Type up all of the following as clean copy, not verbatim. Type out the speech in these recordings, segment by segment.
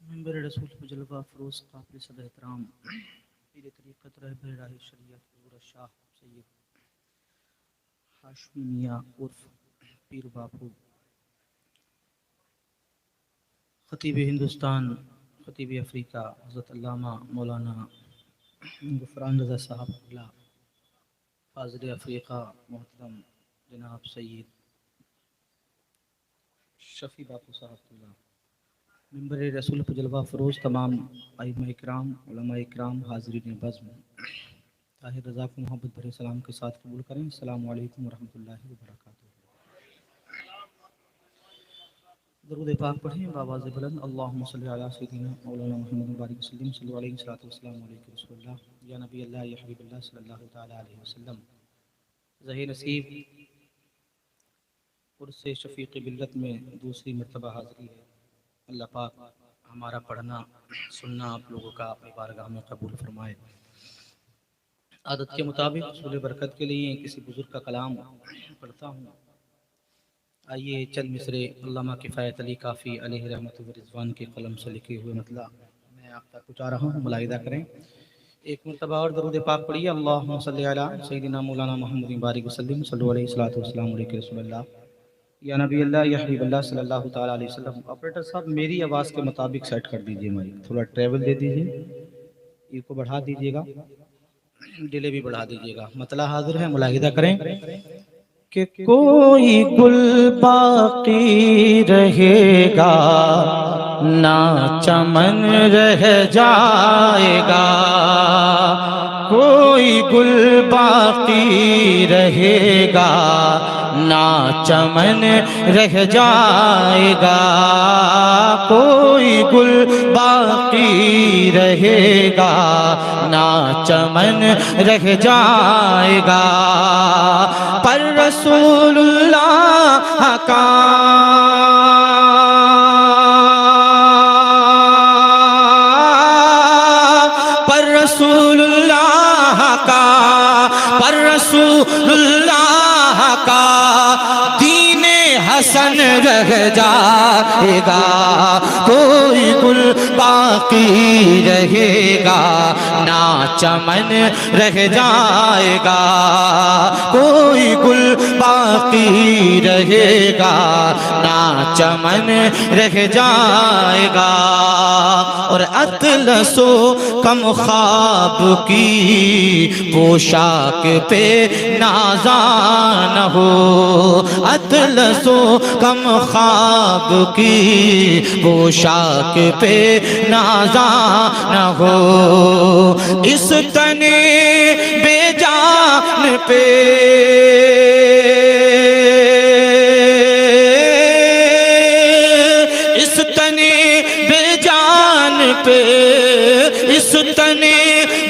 منبر رسول کو جلوہ فروز قابل صد احترام پیر طریقت رہبر راہ شریعت حضور شاہ سید ہاشمی میاں عرف پیر باپو، خطیب ہندوستان، خطیب افریقہ، حضرت علامہ مولانا غفران رضا صاحب اللہ، فاضل افریقہ محترم جناب سید شفیع باپو صاحب اللہ، منبر رسول پر جلوہ فروز تمام ائمہ اکرام، علماء اکرام، حاضرین بزم، طاہر رضا کو محبت بھرے سلام کے ساتھ قبول کریں۔ السلام علیکم ورحمۃ اللہ وبرکاتہ۔ درود پاک پڑھیں بآواز بلند، اللہم صلی علی سیدنا مولانا محمد بارک وسلم، صلی علیہ وسلم علیہ رسول اللہ، یا نبی اللہ، یا حبیب اللہ صلی اللہ تعالی علیہ وسلم۔ ظہیر نصیب عرس شفیق ملت میں دوسری مرتبہ حاضری ہے۔ اللہ پاک ہمارا پڑھنا سننا آپ لوگوں کا اپنی بارگاہ میں قبول فرمائے۔ عادت کے مطابق حصول برکت کے لیے کسی بزرگ کا کلام پڑھتا ہوں۔ آئیے چند مصرے علامہ کفایت علی کافی علیہ رحمۃ و رضوان کے قلم سے لکھے ہوئے مطلع میں آپ تک پہنچا رہا ہوں، ملاحظہ کریں۔ ایک مرتبہ اور درود پاک پڑھیے، اللہم صلی علی سیدنا مولانا محمد بارک وسلم، صلی علیہ وسلم علیہ رسول اللہ، یا نبی اللہ، یا حبیب اللہ صلی اللہ تعالی علیہ وسلم۔ آپریٹر صاحب میری آواز کے مطابق سیٹ کر دیجئے، مائک تھوڑا ٹریول دے دیجئے، یہ کو بڑھا دیجئے گا، ڈیلے بھی بڑھا دیجئے گا۔ مطلع حاضر ہے، ملاحظہ کریں کہ کوئی گل باقی رہے گا نہ چمن رہ جائے گا، کوئی گل باقی رہے گا نہ چمن رہ جائے گا، کوئی گل باقی رہے گا نہ چمن رہ جائے گا، پر رسول اللہ کا پر رسول اللہ کا دین حسن رہ جائے گا، کوئی گل باقی رہے گا نہ چمن رہ جائے گا، کوئی گل باقی رہے گا نہ چمن رہ جائے گا، اور اطلس و کم خواب کی پوشاک پہ نازاں نہ ہو، اطلس و کم خواب کی پوشاک پہ نازاں نہ ہو، اس تن بے جان پہ اس تن بے جان پہ اس تن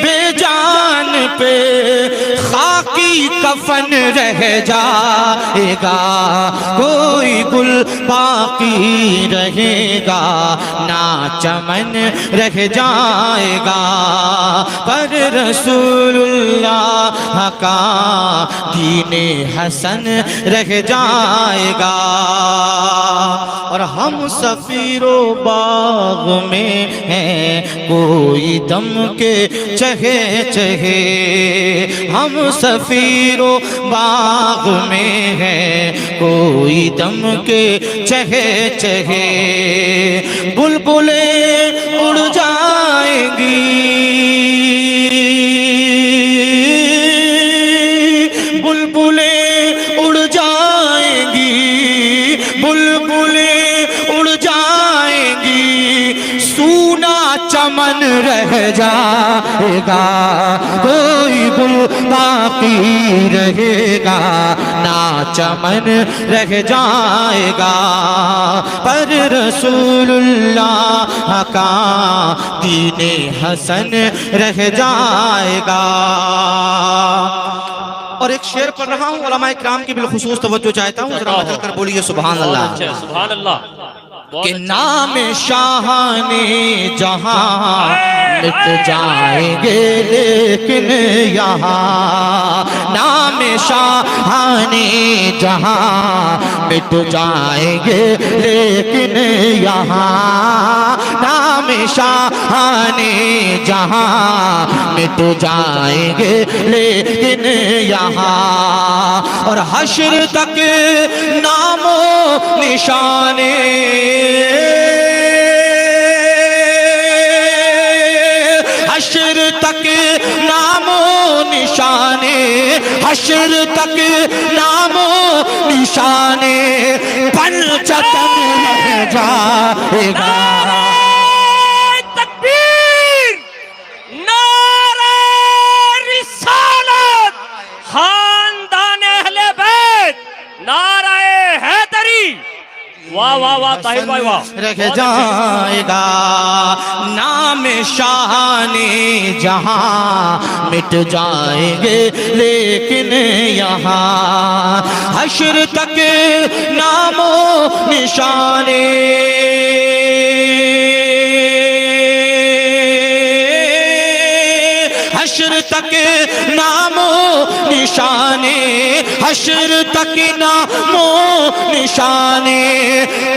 بے جان پہ خاکی کفن رہ جائے گا، کوئی گل باقی رہے گا نہ چمن رہ جائے گا، پر رسول اللہ کا دین حسن رہ جائے گا، اور ہم سفیر و باغ میں ہیں کوئی دم کے چہے چہے، ہم سفیر و باغ میں ہیں کوئی دم کے چہے چہے، بلبلیں اڑ جائیں گی بلبلیں اڑ جائیں گی بلبلیں اڑ جائیں گی، سونا چمن رہ جائے گا، کوئی گل باقی رہے گا نہ چمن رہ جائے گا، پر رسول اللہ کا دین حسن رہ جائے گا۔ اور ایک شعر پڑھ رہا ہوں، علماء اکرام کی بالخصوص توجہ چاہتا ہوں، ذرا بدل کر بولیے سبحان اللہ۔ سبحان اللہ۔ کہ نام شاہان جہاں مٹ جائیں گے لیکن یہاں، نام شاہان جہاں مٹ جائیں گے لیکن یہاں، نام شاہان جہاں مٹ جائیں گے لیکن یہاں، اور حشر تک نام و نشانے، حشر تک نام و نشانے، حشر تک نام و نشانے پنجتن رہ جائے گا۔ تکبیر، نعرہ رسالت، خاندان اہل بیت، نعرہ حیدری، واہ واہ واہ طاہر بھائی واہ، رہ جائے گا نام شاہان جہاں مٹ جائیں گے لیکن یہاں، حشر تک نام و نشانے، حشر تک نام و نشانے، حشر تک نام و نشانے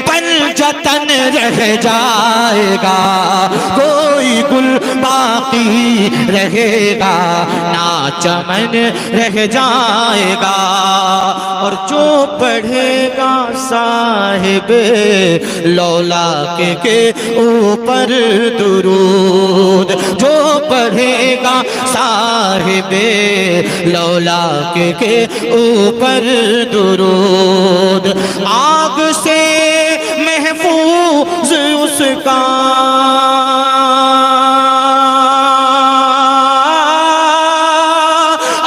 پنجتن رہ جائے گا، کوئی گل باقی رہے گا نہ چمن رہ جائے گا، اور جو پڑھے گا صاحب لولاک کے اوپر درود، جو پڑھے گا صاحب لولاک کے اوپر درود، آگ سے محفوظ اس کا،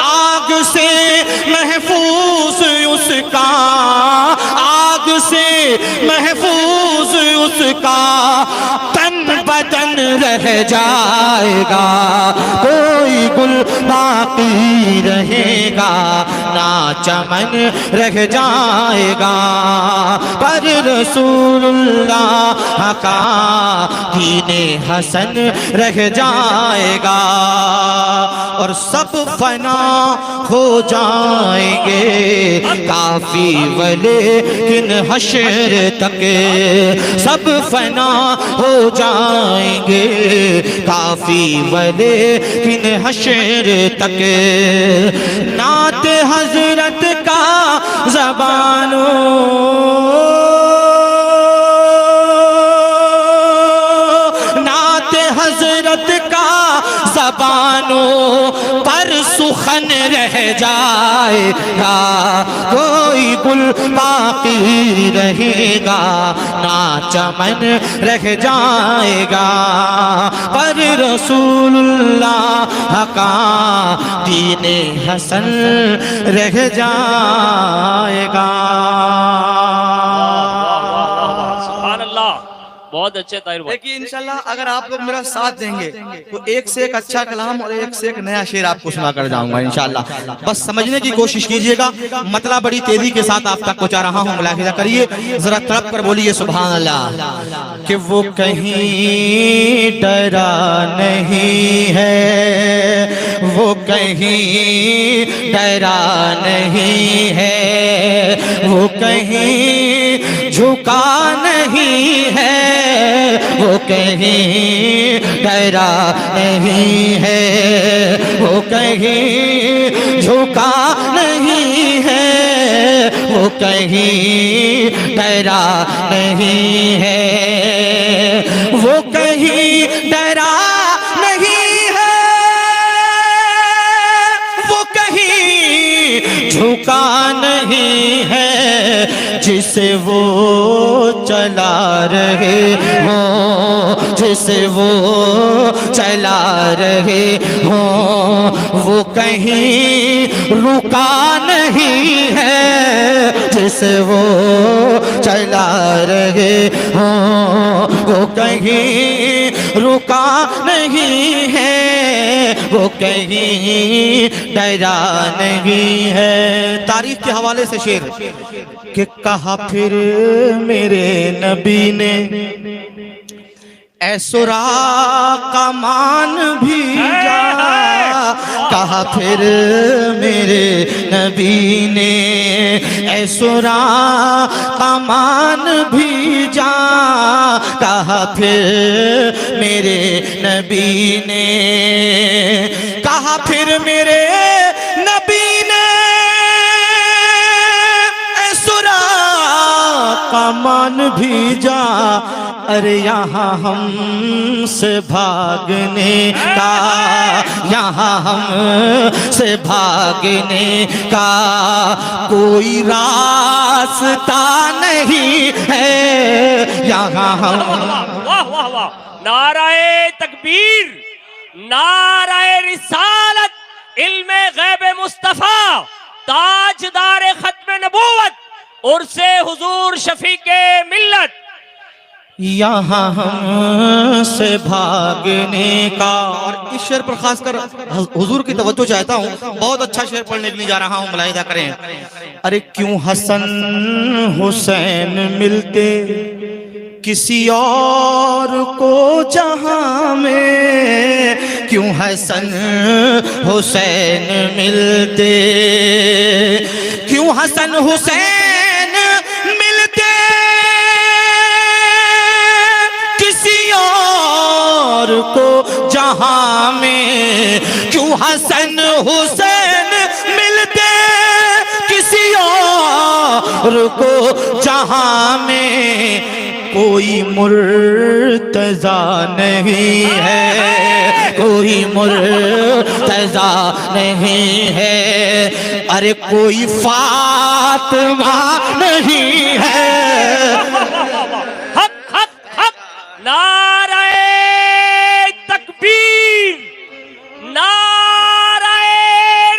آگ سے محفوظ اس کا، آگ سے محفوظ اس کا تن بدن رہ جائے گا، کوئی گل باقی رہے گا نہ چمن رہ جائے گا، پر رسول اللہ کا دین حسن رہ جائے گا، اور سب فنا ہو جائیں گے کافی ولیکن حشر تک، سب فنا ہو جائیں گے کافی ولیکن حشر تک، نعت حضرت کا زبانوں، نعت حضرت کا زبانوں پر سخن رہ جائے گا، کوئی گل باقی رہے گا نہ چمن رہ جائے گا، پر رسول اللہ کا دین حسن رہ جائے گا۔ سبحان اللہ، بہت اچھے طاہر بھائی۔ دیکھیے انشاءاللہ اگر آپ لوگ میرا ساتھ دیں گے تو ایک سے ایک اچھا کلام اور ایک سے ایک نیا شعر آپ کو سنا کر جاؤں گا انشاءاللہ، بس سمجھنے کی کوشش کیجئے گا، مطلب بڑی تیزی کے ساتھ آپ تک پہنچا رہا ہوں، ملاحظہ کریے، ذرا تڑپ کر بولیے سبحان اللہ، کہ وہ کہیں ڈرا نہیں ہے، وہ کہیں ڈرا نہیں ہے، وہ کہیں جھکا نہیں ہے، وہ کہیں ڈرا نہیں ہے، وہ کہیں جھکا نہیں ہے، وہ کہیں ڈرا نہیں ہے، وہ کہیں ڈرا نہیں ہے، وہ کہیں جھکا نہیں ہے، جسے وہ چلا رہے ہوں، جسے وہ چلا رہے ہوں، وہ کہیں رکا نہیں ہے، جسے وہ چلا رہے ہوں، وہ کہیں رکا نہیں ہے، وہ کہیں ڈرا نہیں ہے۔ تاریخ کے حوالے سے شعر کہ کہا پھر میرے نبی نے اے سراقہ مان بھی جا، کہا پھر میرے نبی نے اے سراقہ مان بھی جا، کہا پھر میرے نبی نے، کہا پھر میرے نبی نے اے سراقہ مان بھی جا، ارے یہاں ہم سے بھاگنے کا، یہاں ہم سے بھاگنے کا کوئی راستہ نہیں ہے، یہاں ہم۔ واہ واہ واہ، نعرہ تکبیر، نعرہ رسالت، علم غیب مصطفیٰ، تاجدار ختم نبوت، عرس حضور شفیق ملت، یہاں ہم سے بھاگنے کا۔ اور اس شعر پر خاص کر حضور کی توجہ چاہتا ہوں، بہت اچھا شعر پڑھنے کے لیے جا رہا ہوں، ملاحظہ کریں۔ ارے کیوں حسن حسین ملتے کسی اور کو جہاں میں، کیوں حسن حسین ملتے، کیوں حسن حسین ملتے کو جہاں میں، کیوں حسن حسین ملتے کسی اور کو جہاں میں، کوئی مرتضیٰ نہیں ہے، کوئی مرتضیٰ نہیں ہے، ارے کوئی فاطمہ نہیں ہے۔ حق حق حق، نعرہ تکبیر، نعرہ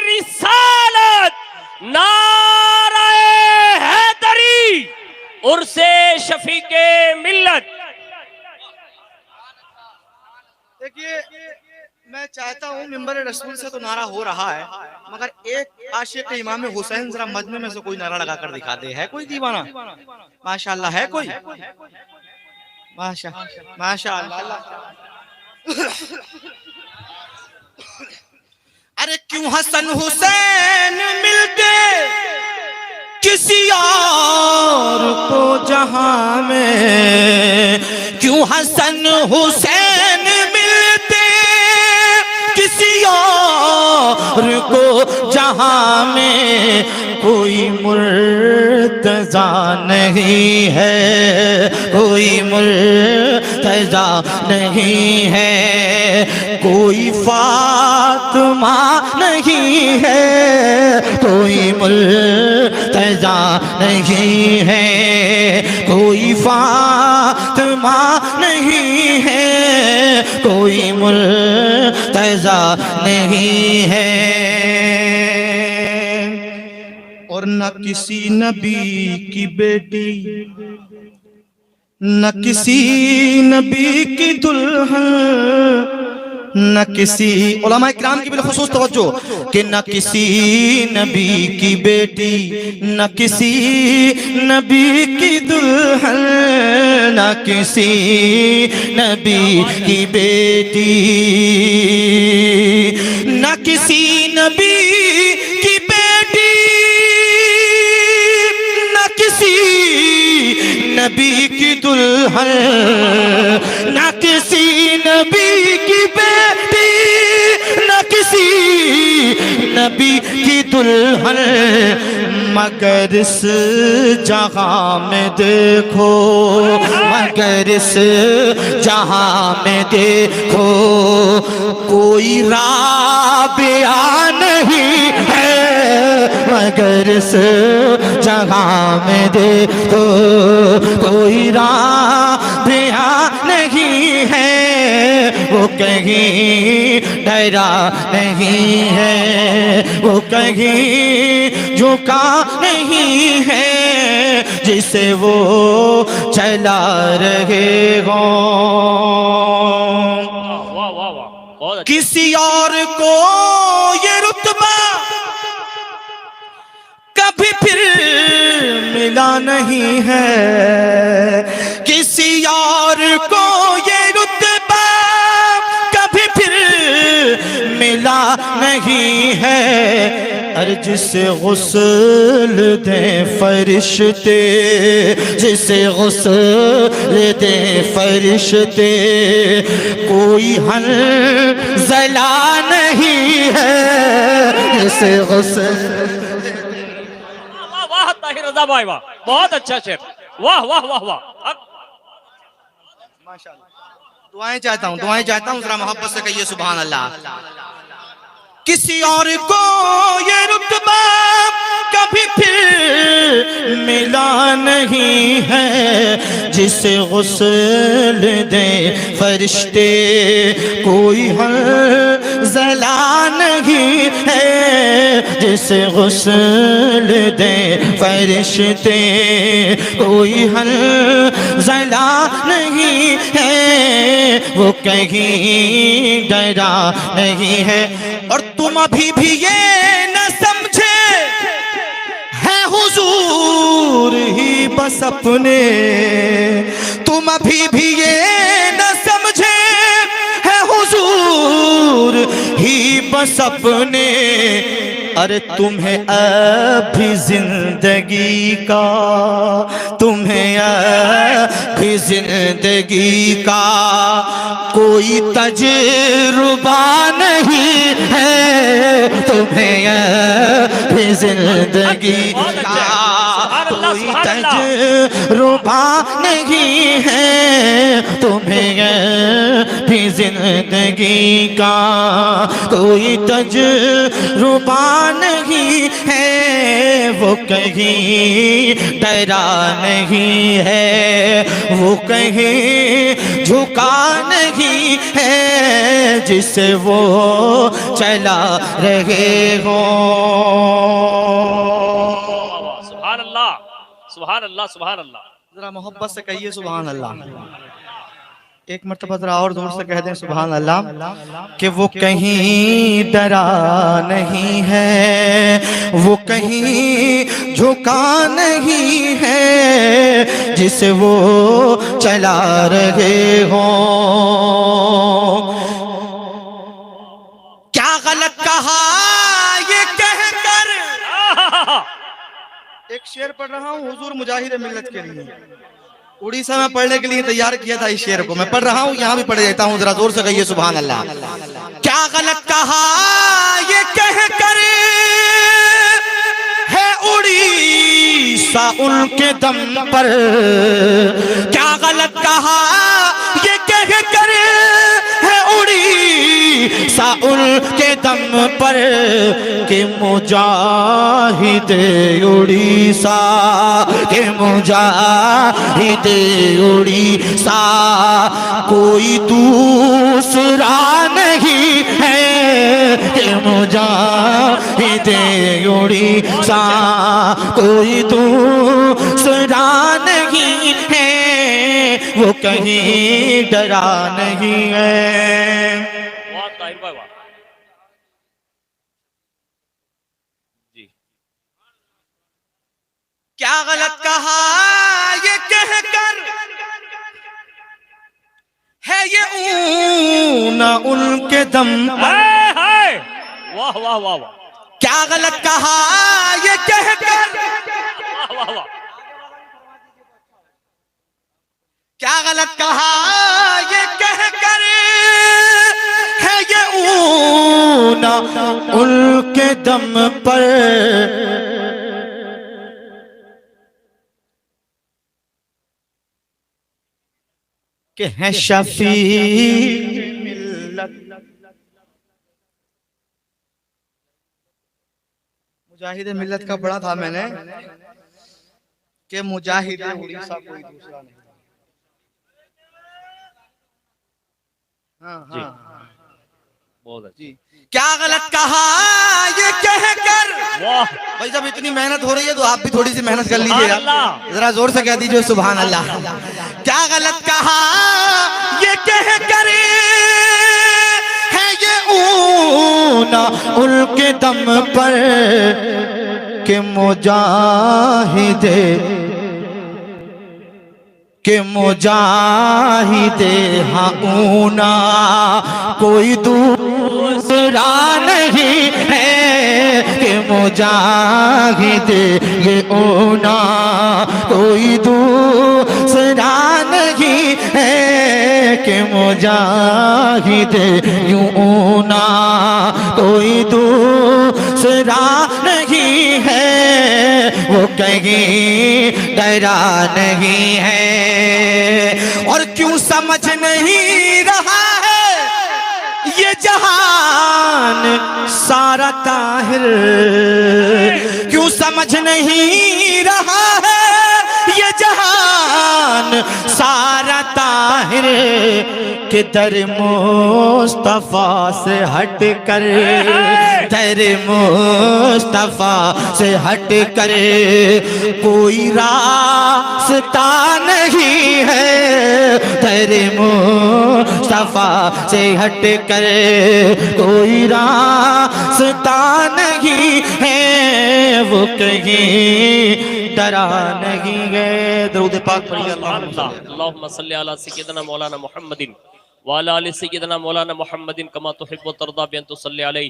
رسالت، نعرہ حیدری، عرس شفیق ملت۔ دیکھیے میں چاہتا ہوں ممبر رسول سے تو نعرہ ہو رہا ہے، مگر ایک عاشق امام حسین ذرا مجمع میں سے کوئی نعرہ لگا کر دکھا دے۔ ہے کوئی دیوانہ؟ ماشاءاللہ ہے کوئی؟ ماشاءاللہ۔ ارے کیوں حسن حسین ملتے کسی اور کو جہاں میں، کیوں حسن حسین ملتے کسی اور کو جہاں میں، کوئی مرتضیٰ نہیں ہے، کوئی مرتضیٰ نہیں ہے، کوئی فاطمہ نہیں ہے، کوئی مرتضیٰ نہیں ہے، کوئی فاطمہ نہیں ہے، کوئی مرتضیٰ نہیں ہے، اور نہ کسی نبی کی بیٹی، نہ کسی نبی کی دلہن، نہ کسی علماء کرام کی بالخصوص توجہ کہ نہ کسی نبی کی بیٹی، نہ کسی نبی کی دلہن، نہ کسی نبی کی بیٹی، نہ کسی نبی کی بیٹی، نہ کسی نبی کی دلہن، نہ کسی نبی کی بیٹی، نہ کسی نبی کی دلہن، مگر اس جہاں میں دیکھو، مگر اس جہاں میں دیکھو، کوئی رابعہ نہیں ہے، مگر اس جگہ میں دیکھو کوئی رابعہ نہیں ہے، وہ کہیں ڈرا نہیں ہے، وہ کہیں جھکا نہیں ہے، جسے وہ چلا رہے ہوں۔ کسی اور کو یہ رتبہ کبھی پھر ملا نہیں ہے کسی اور کو یہ رتبہ کبھی پھر ملا نہیں ہے جسے غسل دیں فرشتے جسے غسل دیں فرشتے کوئی حنظلہ نہیں ہے جسے غسل واہ واہ طاہر رضا بھائی واہ بہت اچھا شعر واہ واہ واہ واہ دعائیں چاہتا ہوں ذرا محبت سے کہیے سبحان اللہ کسی اور کو یہ رتبہ کبھی پھر ملا نہیں ہے جسے غسل دیں فرشتے کوئی حنظلہ نہیں ہے جسے غسل دیں فرشتے کوئی حنظلہ نہیں ہے وہ کہیں ڈرا نہیں ہے اور تم ابھی بھی یہ نہ سمجھے ہے حضور ہی بس اپنے تم ابھی بھی یہ نہ سمجھے ہے حضور ہی بس اپنے ارے تمہیں ابھی زندگی کا تمہیں ابھی زندگی کا کوئی تجربہ نہیں ہے تمہیں ابھی زندگی کا کوئی تجربہ نہیں ہے تمہیں ابھی زندگی کا کوئی تجربہ نہیں ہے وہ کہیں ڈرا نہیں ہے وہ کہیں جھکا نہیں ہے جسے وہ چلا رہے ہو سبحان اللہ سبحان اللہ سبحان اللہ ذرا محبت سے کہیے سبحان اللہ ایک مرتبہ ذرا اور زور سے کہہ دیں سبحان اللہ کہ وہ کہیں ڈرا نہیں ہے وہ کہیں جھکا نہیں ہے جسے وہ چلا رہے ہوں کیا غلط کہا یہ کہہ کر ایک شعر پڑھ رہا ہوں حضور مجاہد ملت کے لیے اڑیسہ میں پڑھنے کے لیے تیار کیا تھا اس شعر کو میں پڑھ رہا ہوں یہاں بھی پڑھ دیتا ہوں ذرا زور سے کہیے سبحان اللہ کیا غلط کہا یہ کہہ کر ہے اڑیسہ ان کے دم پر کیا غلط کہا یہ کہہ کر ہے اڑیسہ ان کے دم پر کہ مجاہد اڑیسہ کہ مجاہد اڑیسہ کوئی دوسرا نہیں ہے کہ مجاہد اڑیسہ کوئی دوسرا نہیں ہے وہ کہیں ڈرا نہیں ہے واہ طاہر بھائی واہ جی کیا غلط کہا یہ کہہ کر ہے یہ اون ان کے دم پر واہ واہ واہ واہ کیا غلط کہا یہ کہہ کر واہ واہ واہ کیا غلط کہا یہ کہہ کر ہے یہ اون ان کے دم پر کہ ہے شفیع ملت مجاہد ملت کا پڑھا تھا میں نے کہ مجاہد اڑیسہ کوئی دوسرا نہیں بہت اچھی کیا غلط کہا یہ کہہ کر واہ بھائی جب اتنی محنت ہو رہی ہے تو آپ بھی تھوڑی سی محنت کر لیجیے سبحان اللہ ذرا زور سے کہہ دیجیے سبحان اللہ کیا غلط کہا یہ کہہ کر ہے یہ اون ان کے دم پر کہ مجاہد کہ مجاہد ہاں اونا کوئی دوسرا نہیں ہے، کہ مجاہد یہ اونا کوئی دوسرا نہیں ہے، کہ مجاہد یوں اونا کوئی دوسرا نہیں ہے، وہ کہیں ڈرا نہیں ہے۔ اور کیوں سمجھ نہیں رہا ہے یہ جہان سارا طاہر، کیوں سمجھ نہیں رہا ہے یہ جہان سارا طاہر، کہ در مصطفیٰ سے ہٹ کر، در مصطفیٰ سے ہٹ کر کوئی راستہ نہیں ہے، در مصطفیٰ سے ہٹ کر کوئی راستہ نہیں ہے، وہ کہیں ڈرا نہیں ہے۔ درود پاک پڑھیے۔ اللہم صلی علی سیدنا مولانا محمد وعلی آل سیدنا مولانا محمد کما تحب و ترضی بان تصلی علیہ۔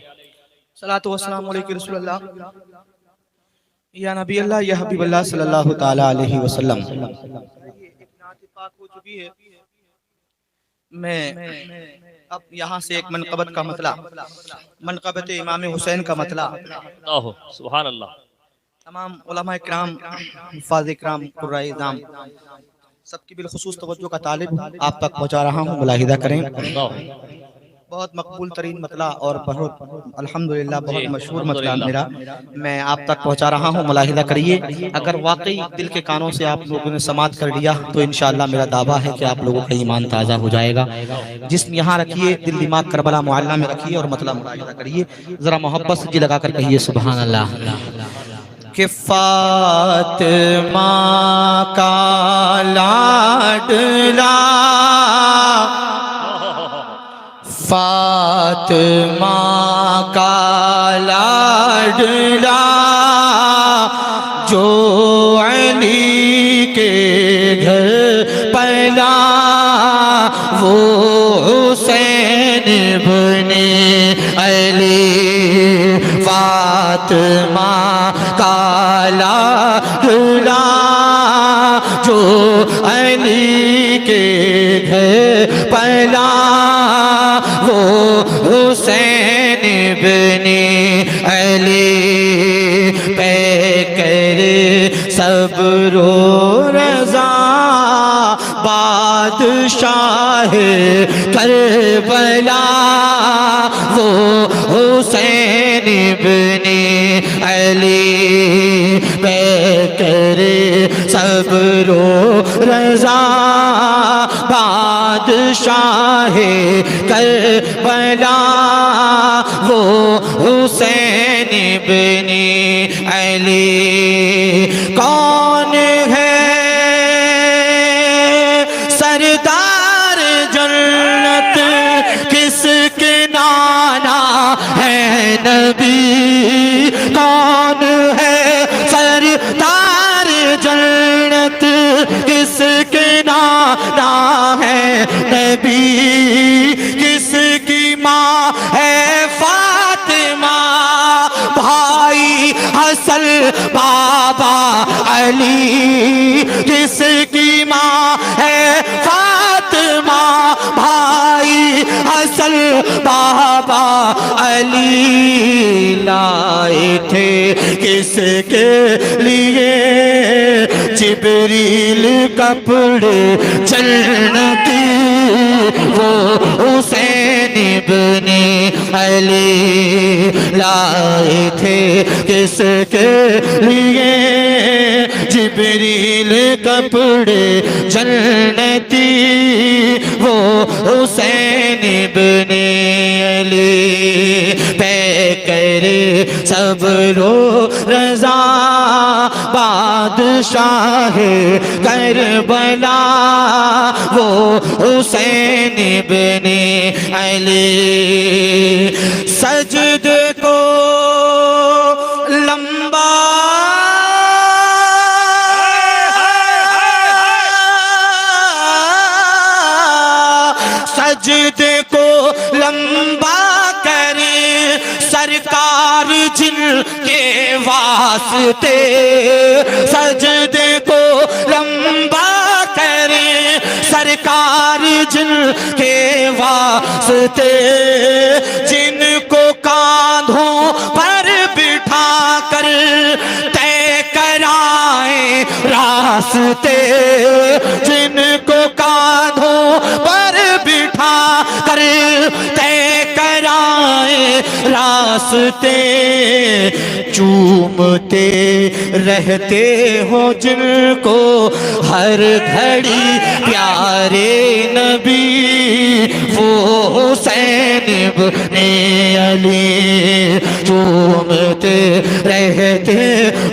صلاۃ و سلام علیکم رسول اللہ، یا نبی اللہ، یا حبیب اللہ صلی اللہ تعالی علیہ وسلم۔ ایک نعت پاک ہو چکی ہے، میں اب یہاں سے ایک منقبت کا مطلع، منقبت امام حسین کا مطلع سبحان اللہ، تمام علماء اکرام، حفاظ اکرام، قرائے اعظام، سب کی بالخصوص توجہ کا طالب آپ تک پہنچا رہا ہوں، ملاحظہ کریں۔ بہت مقبول ترین مطلع اور بہت الحمدللہ بہت مشہور مطلع میرا میں آپ تک پہنچا رہا ہوں، ملاحظہ کریے۔ اگر واقعی دل کے کانوں سے آپ لوگوں نے سماعت کر لیا تو انشاءاللہ میرا دعویٰ ہے کہ آپ لوگوں کا ایمان تازہ ہو جائے گا۔ جسم یہاں رکھیے، دل دماغ کربلا معلیٰ میں رکھیے اور مطلع ملاحظہ کریے، ذرا محبت سے جی لگا کر کہیے سبحان اللہ۔ کہ فاطمہ کا لاڈلا، فاطمہ کا لاڈلا، جو علی کے گھر پلا، وہ حسین بن علی، فاطمہ کا لاڈلا، جو علی کے گھر پلا، وہ حسین بن علی، پہ کر صبر و رضا بادشاہ کربلا، وہ حسین بن علی، پہ کر صبر و رضا بادشاہ کربلا، وہ حسین بن علی۔ کون ہے سردار جنت، کس کے نانا ہے نبی، کون ہے سردار جنت، کس کے نانا ہے نبی، کس کی ماں ہے فاطمہ، بھائی حسن بابا علی، کس کی ماں ہے فاطمہ، بھائی حسن بابا علی، لائے تھے کس کے لیے جبریل کپڑے جنتی، وہ حسین بن علی، لائے تھے کس کے لیے جبریل کپڑے جنتی، وہ حسین بن علی، پہ کر صبر و رضا بادشاہ کربلا، وہ حسین بن علی، سجد کو لمبا سجدے کو لمبا کرے سرکار جن کے واسطے سجدے کو لمبا کرے سرکار جن کے واسطے جن کو کاندھوں پر بٹھا کر طے کرائیں راستے جن کو کاندھوں پر بٹھا کر طے کرائیں راستے چومتے رہتے ہو جن کو ہر گھڑی پیارے نبی وہ حسین ابن علی چومتے رہتے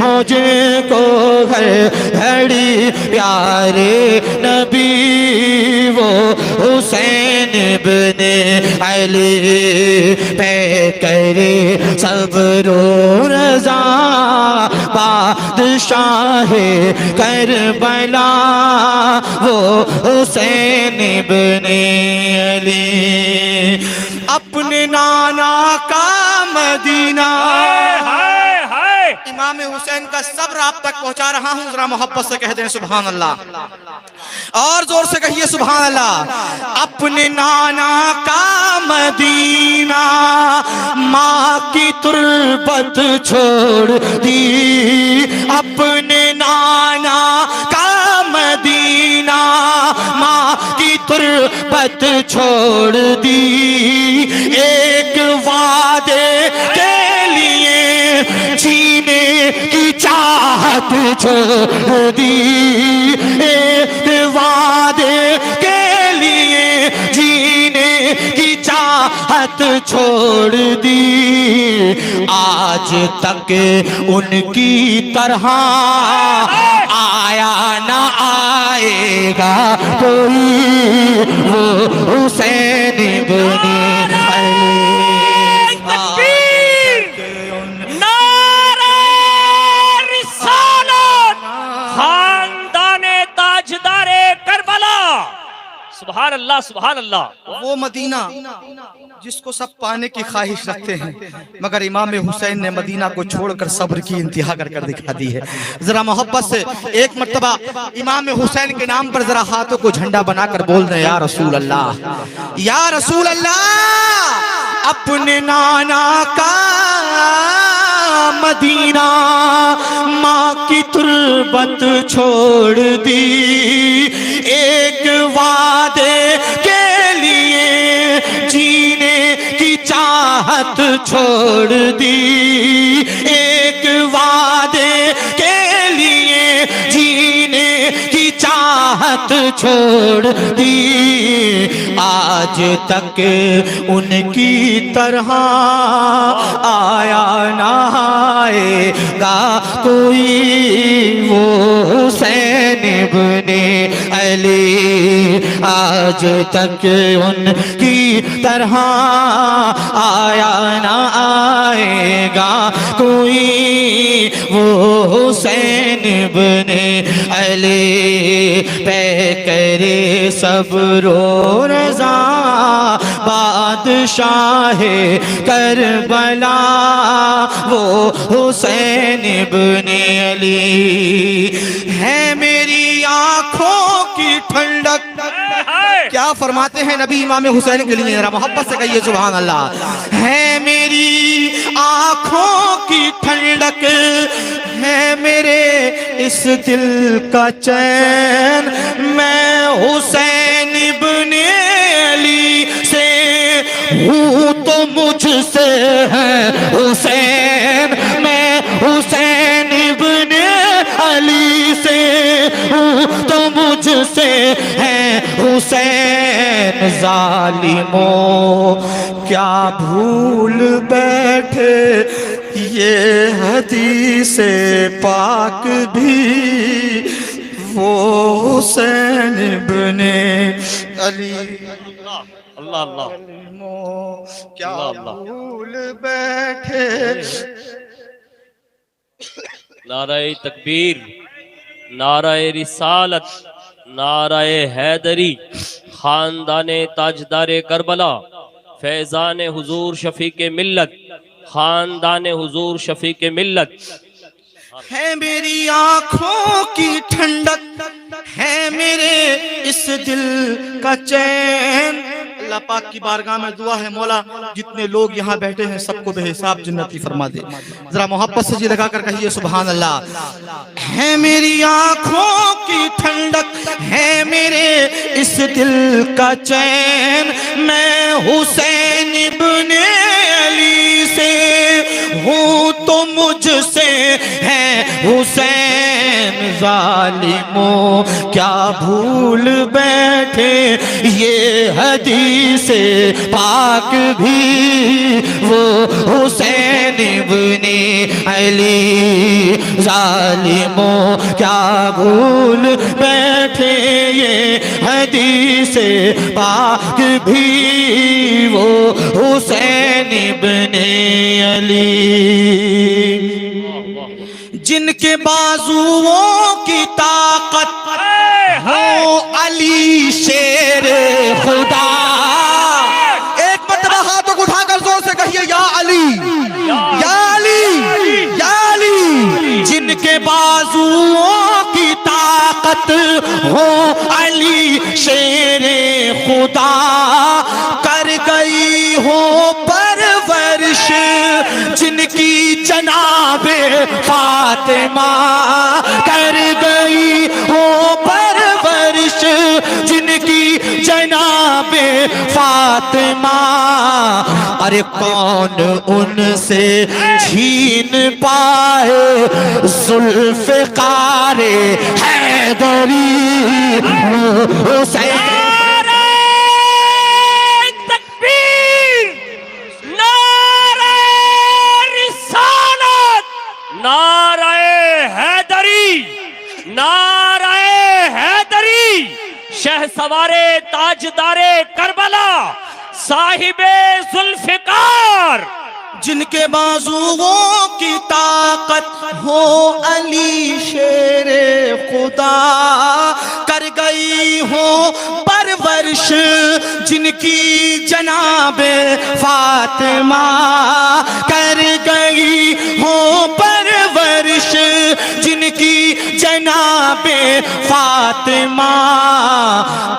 ہو جن کو ہر گھڑی پیارے نبی وہ حسین ابن علی پہ کرے صبر و رضا بادشاہ کربلا وہ حسین ابن علی اپنے نانا کا مدینہ امام حسین کا صبر آپ تک پہنچا رہا ہوں ذرا محبت سے کہہ دیں سبحان اللہ اور زور سے کہیے سبحان اللہ اپنے نانا کا مدینہ ماں کی تربت چھوڑ دی اپنے نانا کا مدینہ ماں کی تربت چھوڑ دی ایک وعدے کے لیے جینے کی چاہت چھوڑ دی ایک وعدے کے لیے جینے کی چاہت چھوڑ دی آج تک ان کی طرح آیا نہ آئے گا کوئی وہ حسین ابن علی سبحان اللہ سبحان اللہ وہ مدینہ جس کو سب پانے کی خواہش رکھتے ہیں مگر امام حسین نے مدینہ کو چھوڑ کر صبر کی انتہا کر دکھا دی ہے ذرا محبت سے ایک مرتبہ امام حسین کے نام پر ذرا ہاتھوں کو جھنڈا بنا کر بول دیں یا رسول اللہ یا رسول اللہ اپنے نانا کا مدینہ ماں کی تربت چھوڑ دی ایک وعدے کے لیے جینے کی چاہت چھوڑ دی ایک وعدے کے لیے جینے کی چاہت چھوڑ دی آج تک ان کی طرح آیا نہ آئے گا کوئی وہ حسین ابن علی آج تک ان کی طرح آیا نہ آئے گا کوئی وہ حسین ابن علی پہ کرے صبر و رضا بادشاہ کربلا وہ حسین ابن علی ہے میری آنکھوں کی ٹھنڈک کیا فرماتے ہیں نبی امام حسین کے لیے ذرا محبت سے کہیے سبحان اللہ ہے میری آنکھوں کی ٹھنڈک ہے میرے اس دل کا چین میں حسین ابن علی سے ہوں تو مجھ سے ہے حسین میں حسین ابن علی سے ہوں تو مجھ سے ہے حسین ظالموں کیا بھول بیٹھے یہ حدیث پاک بھی وہ حسین ابن علی اللہ اللہ کیا بھول بیٹھے نعرہ تکبیر نعرہ رسالت نعرہ حیدری خاندان تاجدار کربلا، فیضان حضور شفیق ملت، خاندان حضور شفیق ملت. ہے میری آنکھوں کی ٹھنڈک، ہے میرے اس دل کا چین. اللہ پاک کی بارگاہ میں دعا ہے مولا جتنے لوگ یہاں بیٹھے ہیں سب کو بے حساب جنتی فرما دے. ذرا محبت سے جی لگا کر کہیے سبحان اللہ. ہے میری آنکھوں کی ٹھنڈک، ہے میرے اس دل کا چین، میں حسین ابن علی سے ہوں تو مجھ سے ہے حسین. ظالموں کیا بھول بیٹھے یہ حدیث پاک بھی وہ حسین ابن علی. ظالموں کیا بھول بیٹھے یہ حدیث پاک بھی وہ حسین ابن علی. جن کے بازوؤں کی طاقت ہو علی شیر خدا. ایک مرتبہ ہاتھوں کو اٹھا کر زور سے کہیے یا علی یا علی یا علی. جن کے بازوؤں کی طاقت ہو علی شیر خدا، کر گئی ہو پرورش جن کی جناب فاطمہ، کر گئی ہو پرورش جن کی جناب فاطمہ. ارے کون ان سے چھین پائے ذوالفقار حیدری حسین. نعرہ حیدری، نعرہ حیدری. شہ سوار تاجدار کربلا، صاحب ذوالفقار. جن کے بازوؤں کی طاقت ہو علی شیر خدا، کر گئی ہو پرورش جن کی جناب فاطمہ، کر گئی ہو پرورش جن کی جناب فاطمہ.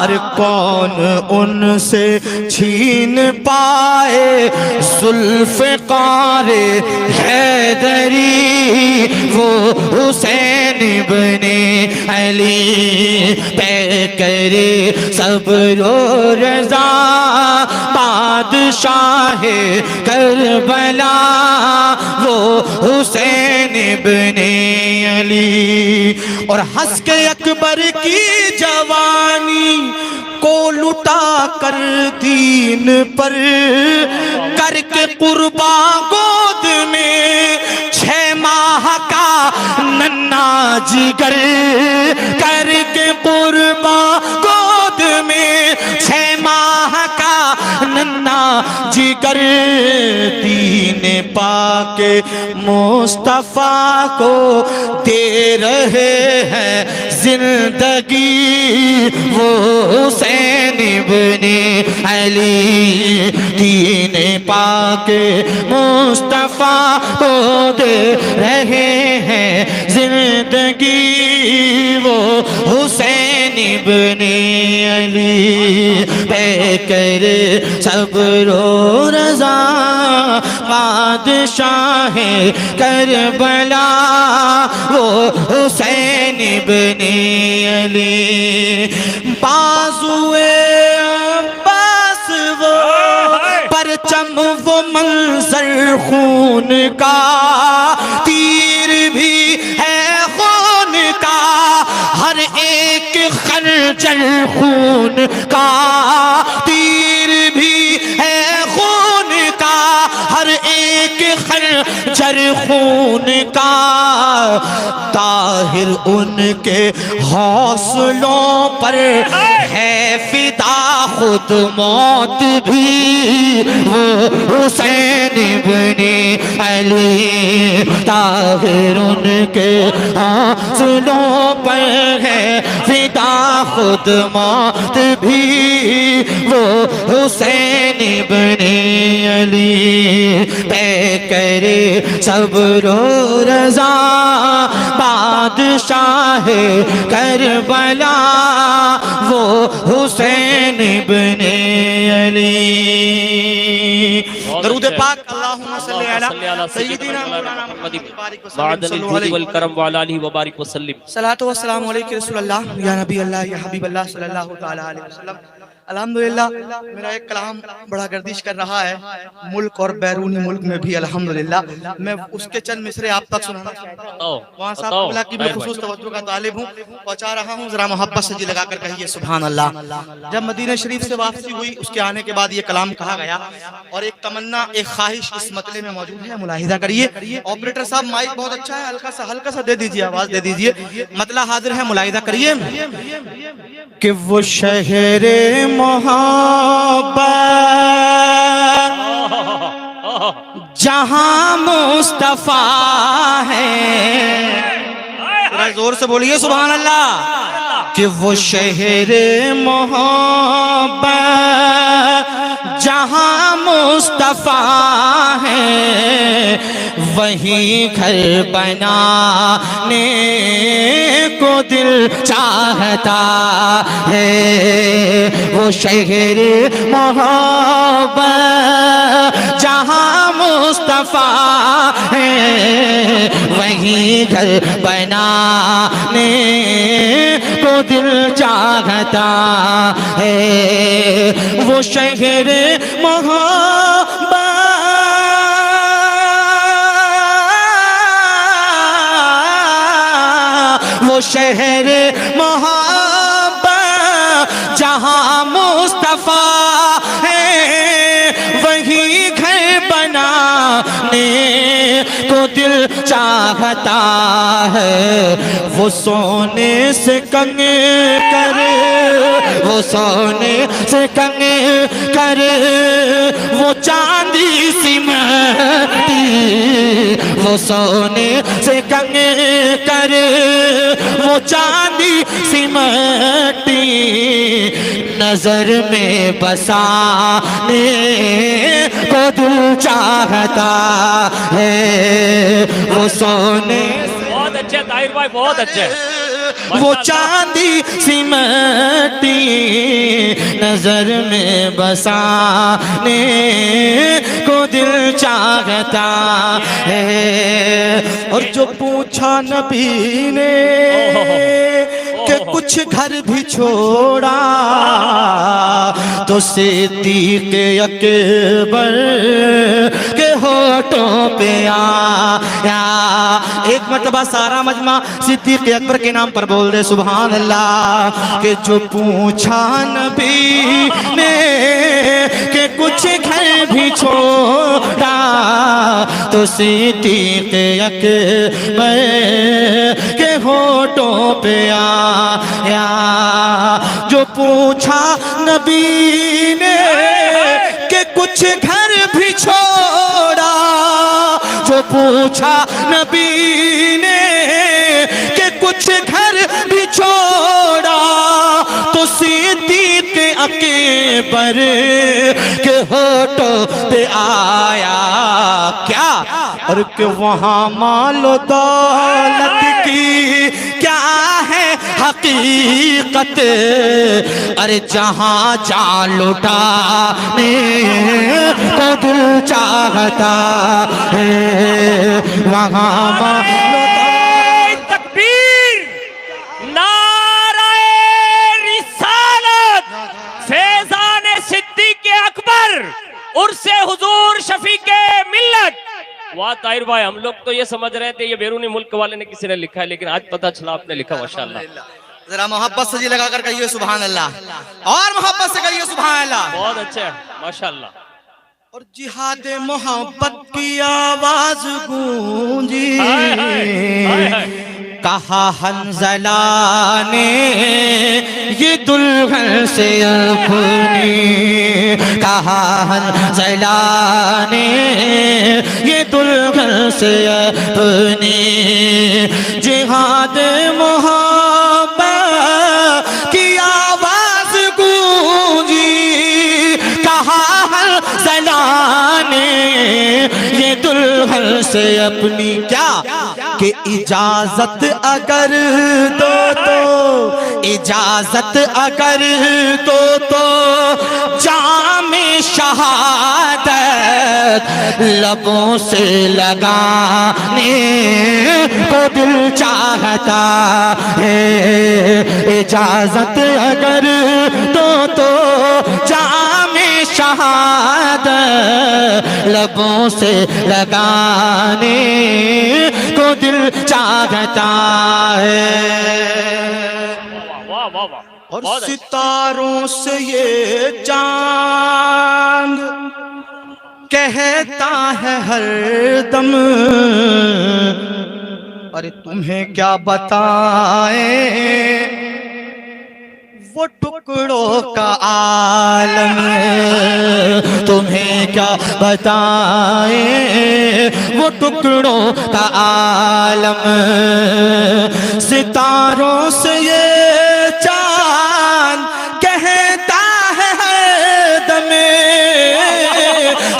ارے کون ان سے چھین پائے ذوالفقار حیدری وہ حسین ابن علی. پہ کرے صبر و رضا بادشاہ کربلا وہ حسین ابن علی. اور ہنس کے اکبر کی جوانی کو لٹا کر دین پر، کر کے قربا گود میں 6 ماہ کا ننھا جگر، کر کے قربا گود میں 6 ماہ کا ننھا جگر. دین پاک مصطفیٰ کو دے رہے ہیں زندگی وہ حسین ابن علی. دین پاک مصطفیٰ کو دے رہے ہیں زندگی وہ حسین ابن علی. پہ کر صبر و رضا بادشاہ کربلا وہ حسین ابن علی. بازوئے عباس وہ پرچم وہ منظر خون کا، تیر بھی ہے خون کا، ہر ایک خنجر خون کا، تیر بھی ہے خون کا، ہر ایک خنجر خون کا. طاہر ان کے حوصلوں پر ہے فدا خود موت بھی وہ حسین ابن علی طاہر ان کے حاصلوں پر ہے فدا، خود موت بھی وہ حسین ابن علی پہ کرے صبر و رضا بادشاہ کربلا وہ حسین ابن علی۔ درود پاک اللہم صلی علی سیدنا مولانا محمد بعد الجود والکرم وعلی آلہ وبارک وسلم۔ صلاۃ و السلام علیکہ رسول اللہ یا نبی اللہ یا حبیب اللہ صلی اللہ تعالی علیہ وسلم۔ الحمدللہ میرا ایک کلام بڑا گردش کر رہا ہے ملک اور بیرونی ملک میں بھی الحمدللہ، میں اس کے چند مصرے آپ تک سنانا چاہتا ہوں۔ وہاں صاحب قبلہ کی بالخصوص توجہ کا طالب ہوں، پہنچا رہا ہوں، ذرا محبت سے جی لگا کر کہیے سبحان اللہ۔ جب مدینہ شریف سے واپسی ہوئی اس کے آنے کے بعد یہ کلام کہا گیا، اور ایک تمنا ایک خواہش اس مطلع میں موجود ہے، ملاحظہ کریے۔ آپریٹر صاحب مائک بہت اچھا ہے، ہلکا سا دے دیجیے، آواز دے دیجیے، مطلع حاضر ہے، ملاحظہ کریے کہ وہ شہر محبت جہاں مصطفیٰ ہے، ذرا زور سے بولیے سبحان اللہ، کہ وہ شہر محبت جہاں مصطفیٰ ہے وہیں گھر بنانے کو دل چاہتا ہے، وہ شہر محبت جہاں مصطفیٰ ہے وہیں گھر بنانے کو دل چاہتا ہے، وہ شہر محبت وہ شہر محبت جہاں مصطفیٰ ہے وہیں گھر بنانے کو دل چاہتا ہے، وہ سونے سے کنگ کر وہ سونے سے کنگ کر وہ چاندی سمٹی، وہ سونے سے کنگ کر وہ چاندی سمٹی نظر میں بسانے کو دل چاہتا ہے، وہ سونے بہت اچھے طاہر بھائی، بہت اچھے، وہ چاندی سمٹی نظر میں بسانے کو دل چاہتا ہے، اور جو پوچھا نبی نے کہ کچھ گھر بھی چھوڑا تو صدیق اکبر کے ہونٹوں پہ آیا، ایک مرتبہ سارا مجمع صدیق اکبر کے نام پر بول دے سبحان اللہ، کہ جو پوچھا نبی نے کہ کچھ گھر بھی چھوڑا تو صدیق اکبر کے ہونٹوں پہ آیا، جو پوچھا نبی نے کہ کچھ گھر بھی چھوڑا، جو پوچھا نبی نے کہ کچھ گھر بھی چھوڑا تو صدیق اکبر کے ہونٹوں پہ آیا، کیا اور کہ وہاں مال و دولت کی کیا ہے حقیقت، ارے جہاں جان لٹانے کو دل چاہتا ہے وہاں مال و تکبیر، نعرہ رسالت، فیضان صدیق اکبر، عرس حضور شفیق ملت۔ واہ طاہر بھائی، ہم لوگ تو یہ سمجھ رہے تھے یہ بیرونی ملک والے نے کسی نے لکھا ہے، لیکن آج پتہ چلا آپ نے لکھا، ماشاءاللہ۔ ذرا محبت سے جی لگا کر کہیے سبحان اللہ، اور محبت سے کہیے سبحان اللہ، بہت اچھا ہے ماشاءاللہ۔ اور جہاد محبت کی آواز گونجی، کہا حنظلہ نے یہ دلہن سے اپنی، کہا حنظلہ نے یہ دلہن سے اپنی، جہاد محبت کی آواز گونجی، کہا حنظلہ نے یہ دلہن سے اپنی، کیا کہ اجازت اگر دو تو، اجازت اگر دو تو جام شہادت لبوں سے لگانے کو دل چاہتا ہے، اجازت اگر دو تو جام شہادت لبوں سے لگانے کو دل چاہتا ہے۔ واہ واہ واہ، اور بہت اچھا۔ ستاروں سے یہ چاند کہتا ہے ہر دم، ارے تمہیں کیا بتائیں وہ ٹکڑوں کا عالم، تمہیں کیا بتائیں وہ ٹکڑوں کا عالم، ستاروں سے یہ چاند کہتا ہے ہر دم،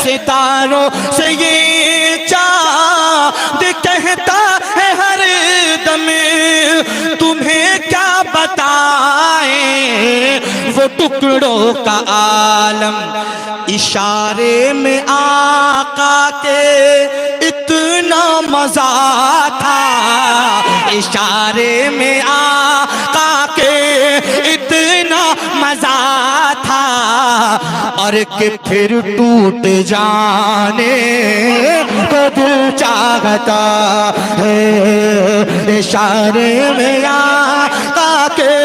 ستاروں سے یہ چاند کہتا ہے ہر دم، تمہیں کیا بتائیں وہ ٹکڑوں کا عالم، اشارے میں آقا کے اتنا مزہ تھا، اشارے میں آقا کے اتنا مزہ تھا، اور کہ پھر ٹوٹ جانے کو دل چاہتا ہے، اشارے میں آقا کے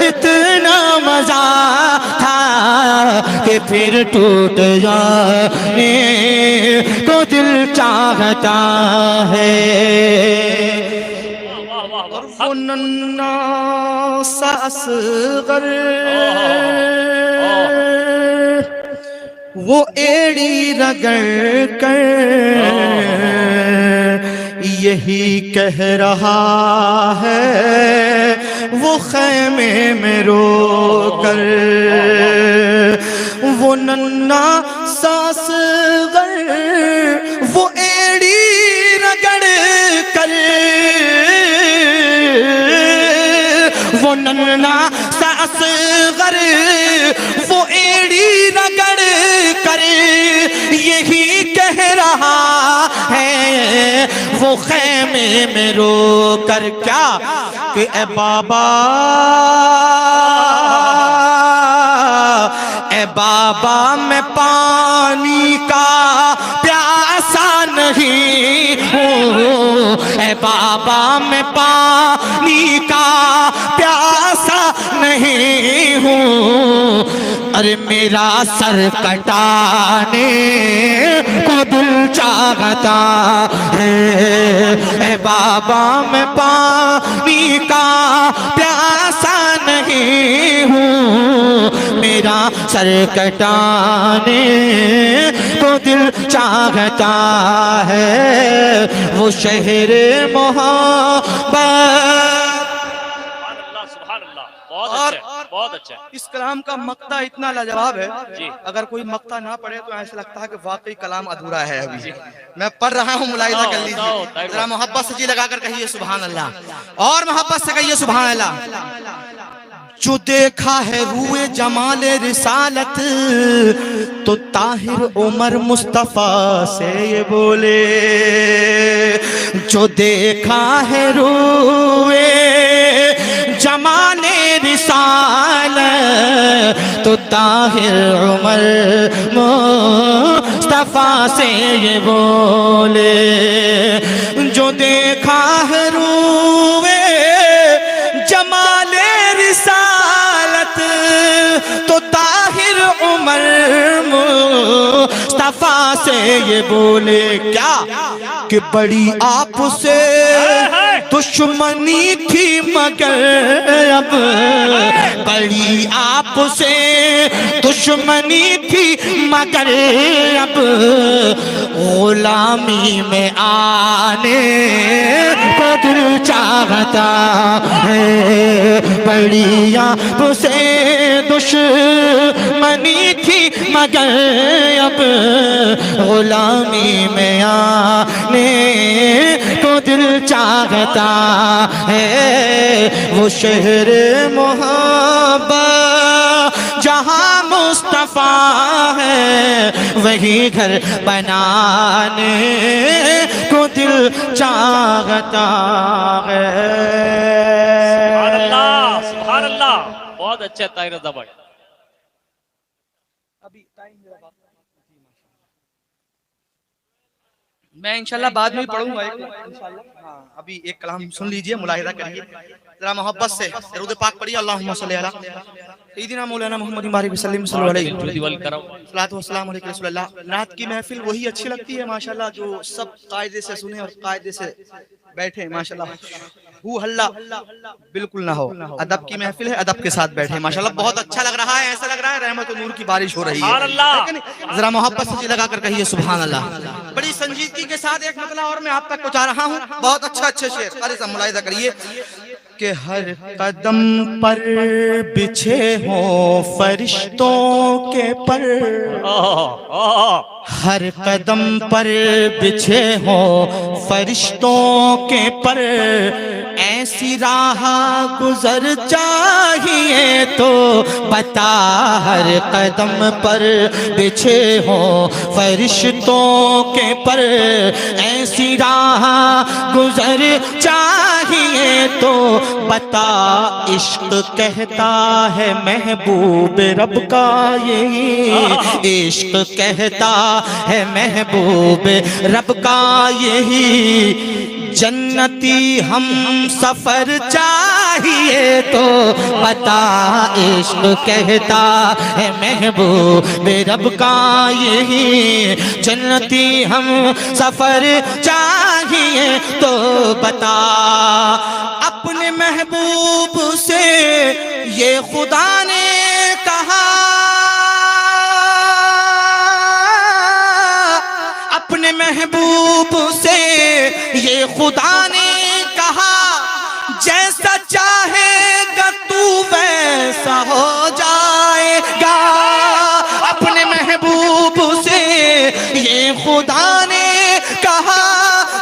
اتنا مزہ تھا کہ پھر ٹوٹ جانے کو دل چاہتا ہے۔ اور وہ ننھا سا اصغر وہ ایڑی رگڑ کر یہی کہہ رہا ہے وہ خیمے میں رو کر، وہ ننھا سا اصغر وہ ایڑی رگڑ کر، وہ ننھا سا اصغر وہ ایڑی رگڑ کر یہی کہہ رہا ہے وہ خیمے میں رو کر، کیا کہ اے بابا، اے بابا میں پانی کا پیاسا نہیں ہوں، اے بابا میں پانی کا پیاسا نہیں ہوں، ارے میرا سر کٹانے کو دل چاہتا ہے، اے بابا میں پانی کا پیاسا نہیں ہوں، میرا سر کٹانے کو دل چاہتا ہے، وہ شہر محبت۔ سبحان اللہ، بہت اچھا، بہت اچھا۔ اس کلام کا مقطع اتنا لاجواب ہے، جی۔ اگر کوئی مقطع نہ پڑھے تو ایسا لگتا ہے کہ واقعی کلام ادھورا ہے ابھی۔ میں پڑھ رہا ہوں، ملاحظہ کر لیجیے، ذرا محبت سے جی لگا کر کہیے سبحان اللہ، اور محبت سے کہیے سبحان اللہ۔ جو دیکھا ہے روئے جمال رسالت تو طاہر عمر مصطفیٰ سے یہ بولے، جو دیکھا ہے روئے جمال رسالت تو طاہر عمر مصطفیٰ سے یہ بولے، جو دیکھا ہے روئے جمال رسالت تو طاہر عمر مصطفیٰ سے یہ بولے، کیا کہ بڑی آپ سے دشمنی تھی مگر اب بڑی آپ سے دشمنی تھی مگر اب غلامی میں آنے کو دل چاہتا ہے بڑی آپ سے دشمنی تھی مگر اب غلامی میں آنے کو دل چاہتا ہے وہ شہر محبت جہاں مصطفیٰ ہے وہی گھر بنانے کو دل چاہتا ہے. سبحان اللہ سبحان اللہ. بہت اچھا طاہر رضا بھائی. میں انشاءاللہ بعد میں پڑھوں گا ہاں ابھی ایک کلام سن لیجئے ملاحظہ کریے ذرا محبت سے درود پاک پڑھیے. اللہم صلی علی سیدنا مولانا محمد بارک وسلم صلی اللہ علیہ الصلوۃ والسلام علیہ رسول اللہ. رات کی محفل وہی اچھی لگتی ہے ماشاءاللہ جو سب قاعدے سے سنیں اور قاعدے سے بیٹھے ماشاءاللہ. ہو ہلہ بالکل نہ ہو. ادب کی محفل ہے ادب کے ساتھ بیٹھے ماشاءاللہ. بہت اچھا لگ رہا ہے ایسا لگ رہا ہے رحمت و نور کی بارش ہو رہی ہے. ذرا محبت سے لگا کر کہیے سبحان اللہ. بڑی سنجیدگی کے ساتھ ایک مطلب اور میں آپ تک پہنچا رہا ہوں. بہت اچھے شعر قاری سے ملاحظہ کریے کہ ہر قدم پر بچھے ہوں فرشتوں کے پر ہر قدم پر بچھے ہوں فرشتوں کے پر ایسی راہ گزر چاہیے تو بتا ہر قدم پر بچھے ہوں فرشتوں کے پر ایسی راہ گزر چاہیے تو بتا عشق کہتا ہے محبوب رب کا یہی عشق کہتا ہے محبوب رب کا یہی جنتی ہم سفر چاہیے تو بتا عشق کہتا ہے محبوب رب کا یہی جنتی ہم سفر چاہیے تو بتا اپنے محبوب سے یہ خدا نے کہا اپنے محبوب سے یہ خدا نے کہا جیسا چاہے گا تو ویسا ہو جائے گا اپنے محبوب سے یہ خدا نے کہا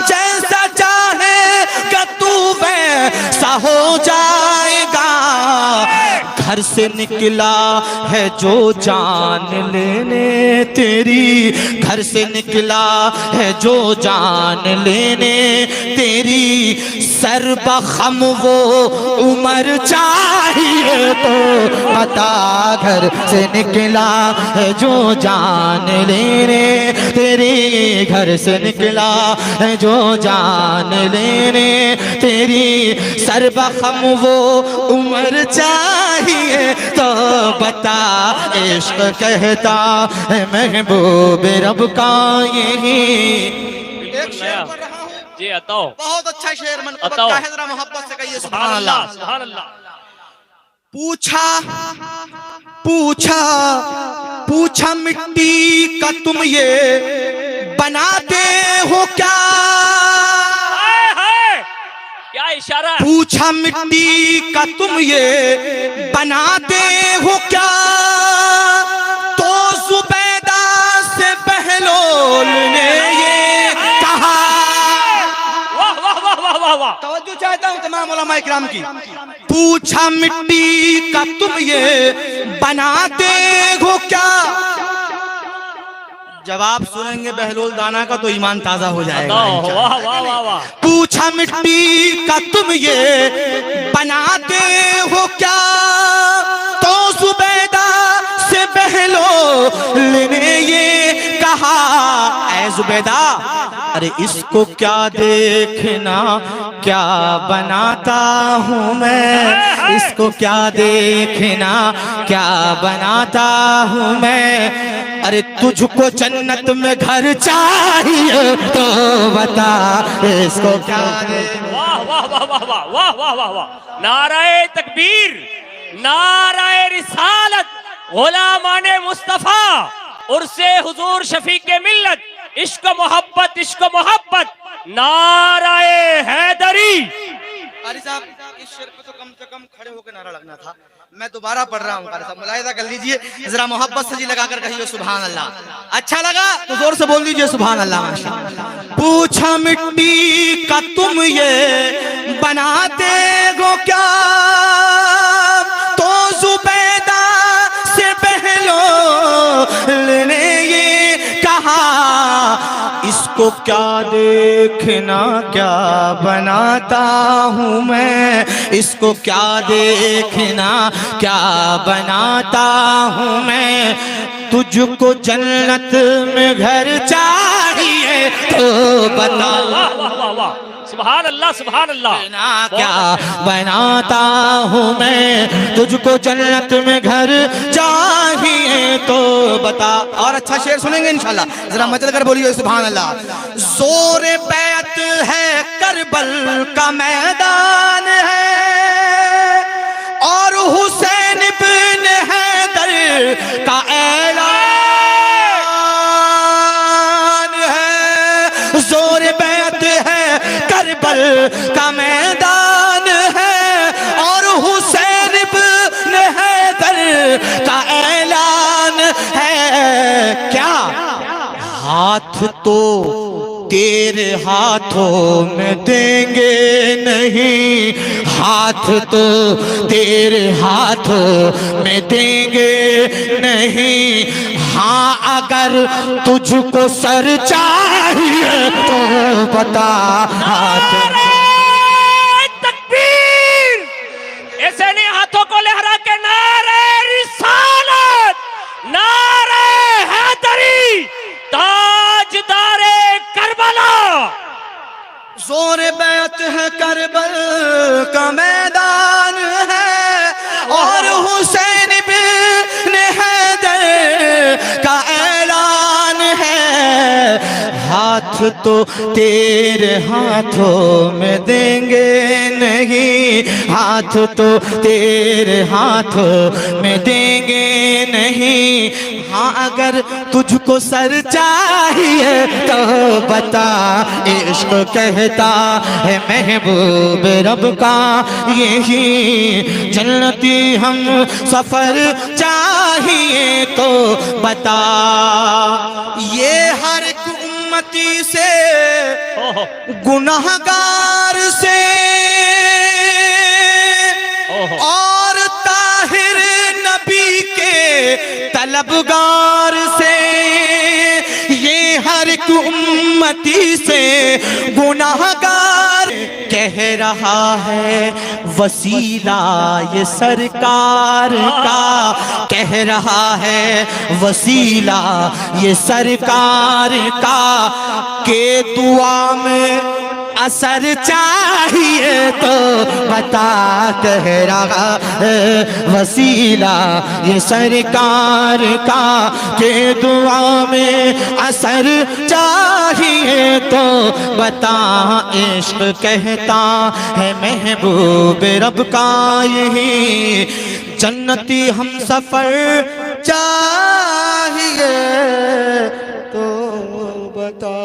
جیسا چاہے گا تو ویسا ہو جائے گا گھر سے نکلا ہے جو جان لینے تیری گھر سے نکلا ہے جو جان لینے تیری سر بخم وہ عمر چاہیے تو بتا گھر سے نکلا ہے جو جان لینے تیری گھر سے نکلا ہے جو جان لینے تیری سر بخم وہ عمر چاہیے تو بتا عشق کہتا ہے محبوب رب کا یہی. ایک شعر پڑھ رہا ہوں جی عطاؤ. بہت اچھا شعر منقبت کا ہے ذرا محبت سے کہیے سبحان اللہ سبحان اللہ. پوچھا مٹی کا تم یہ بناتے ہو کیا کیا اشارہ پوچھا مٹی کا تم یہ بناتے ہو کیا تو زبیدہ سے بہلول نے یہ کہا. واہ واہ واہ واہ واہ واہ. توجہ چاہتا ہوں تمام علماء اکرام کی. پوچھا مٹی کا تم یہ بناتے ہو کیا جواب سنیں گے بہلول دانا کا تو ایمان تازہ ہو جائے گا. واہ واہ واہ واہ. پوچھا مٹی کا تم یہ بناتے ہو کیا تو زبیدہ سے بہلول نے یہ کہا اے زبیدہ ارے اس کو کیا دیکھنا کیا بناتا ہوں میں، اس کو کیا دیکھنا کیا بناتا ہوں میں، ارے تجھ کو جنت میں گھر چاہیے تو بتا اس کو کیا دیکھنا۔ واہ واہ واہ واہ واہ واہ واہ واہ واہ، نعرہ تکبیر، نعرہ رسالت، غلامان مصطفیٰ، عرس حضور شفیق ملت، عشق و محبت، عشق و محبت، نعرہ حیدری۔ قاری صاحب اس شعر پہ تو کم سے کم کھڑے ہو کے نعرہ لگنا تھا، میں دوبارہ پڑھ رہا ہوں۔ قاری صاحب ملاحظہ کر لیجئے، ذرا محبت سے جی لگا کر کہیے سبحان اللہ۔ اچھا لگا تو زور سے بول دیجئے سبحان اللہ ماشاءاللہ۔ پوچھا مٹی کا تم یہ بناتے ہو کیا، تو زبیدہ سے بہلول نے یہ کہا اس کو کیا دیکھنا کیا بناتا ہوں میں، اس کو کیا دیکھنا کیا بناتا ہوں میں، تجھ کو جنت میں گھر چاہیے تو بتا واہ واہ واہ واہ، سبحان اللہ سبحان اللہ۔ کیا بناتا ہوں میں، تجھ کو جنت میں گھر چاہیے تو بتا۔ اور اچھا شعر سنیں گے انشاءاللہ، ذرا مچل کر بولیے سبحان اللہ۔ زور بیعت ہے کربل کا میدان ہے، اور حسین ابن حیدر کا اعلان ہے، زور بیعت ہے کربل کا میدان ہے، اور حسین ابن حیدر کا اعلان ہے۔ کیا ہاتھ تو تیرے ہاتھوں میں دیں گے نہیں، ہاتھ تو تیرے ہاتھوں میں دیں گے نہیں، ہاں اگر تجھ کو سر چاہیے تو بتا ہاتھ۔ تکبیر، ایسے نہیں ہاتھوں کو لہرا کے نعرہ رسالت، نعرہ حیدری، تاجدار کربلا۔ زور بیعت ہے کربل کا میدان ہے، اور حسین ابن حیدر کا اعلان ہے، ہاتھ تو تیرے ہاتھوں میں دیں گے نہیں، ہاتھ تو تیرے ہاتھوں میں دیں گے نہیں، ہاں اگر تجھ کو سر چاہیے تو بتا عشق کہتا ہے محبوب رب کا یہی جنتی ہم سفر چاہیے تو بتا، یہ ہر ایک امتی سے گناہگار سے اور طاہر نبی کے طلبگار سے، یہ ہر ایک امتی سے گناہگار کہہ رہا ہے وسیلہ یہ سرکار کا، کہہ رہا ہے وسیلہ یہ سرکار کا، کہ دعا میں اثر چاہیے تو بتا، کہہ رہا ہے وسیلہ یہ سرکار کا، کہ دعا میں اثر چاہیے تو بتا، عشق کہتا ہے محبوب رب کا یہی جنتی ہم سفر چاہیے تو بتا۔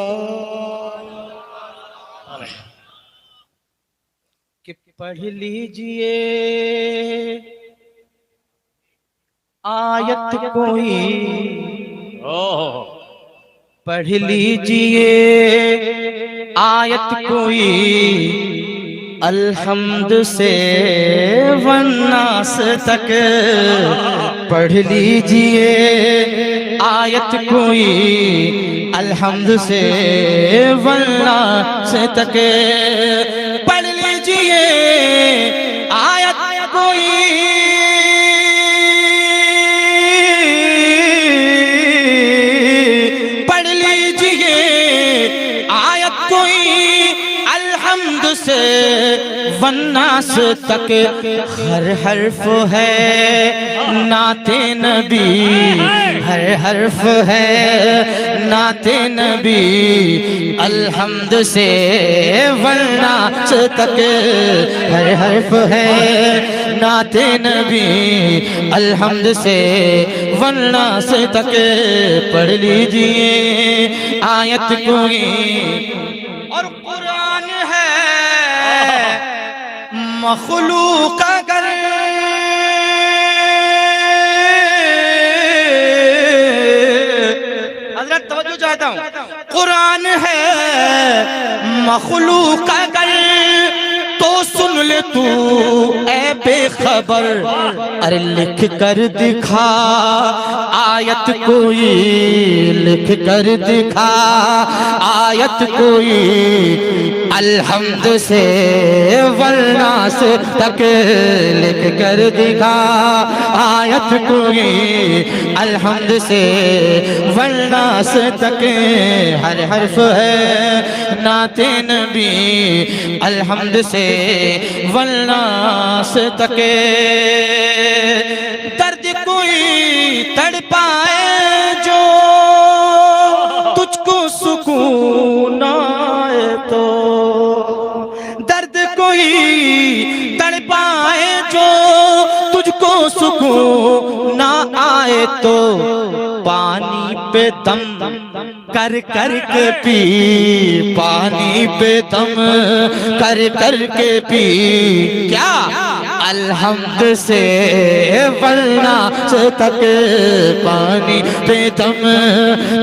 کہ پڑھ لیجئے آیت کوئی، پڑھ لیجئے آیت کوئی، الحمد سے والناس تک، پڑھ لیجئے آیت کوئی، الحمد سے والناس تک، پڑھ لیجئے آیت کوئی، پڑھ لیجئے والناس تک ہر حرف ہے نعت نبی، ہر حرف ہے نعت نبی، الحمد سے والناس تک ہر حرف ہے نعت نبی، الحمد سے والناس تک پڑھ لیجئے آیت کوئی۔ اور قرآن ہے مخلوق اگر حضرت توجہ چاہتا ہوں، قرآن ہے مخلوق اگر تو سن لے تو اے بے خبر، ارے لکھ کر دکھا آیت کوئی، لکھ کر دکھا آیت کوئی، الحمد سے والناس تک لکھ کر دکھا آیت کوئی، الحمد سے والناس تک ہر حرف ہے نعت نبی، الحمد سے والناس تک۔ درد کوئی تڑپائے جو تجھ کو سکون آئے تو، درد کوئی تڑپائے جو تجھ کو سکون نہ آئے تو، پانی پہ دم کر کر کے پی، پانی پہ دم کر کر کے پی، کیا الحمد سے والناس تک، پانی پہ دم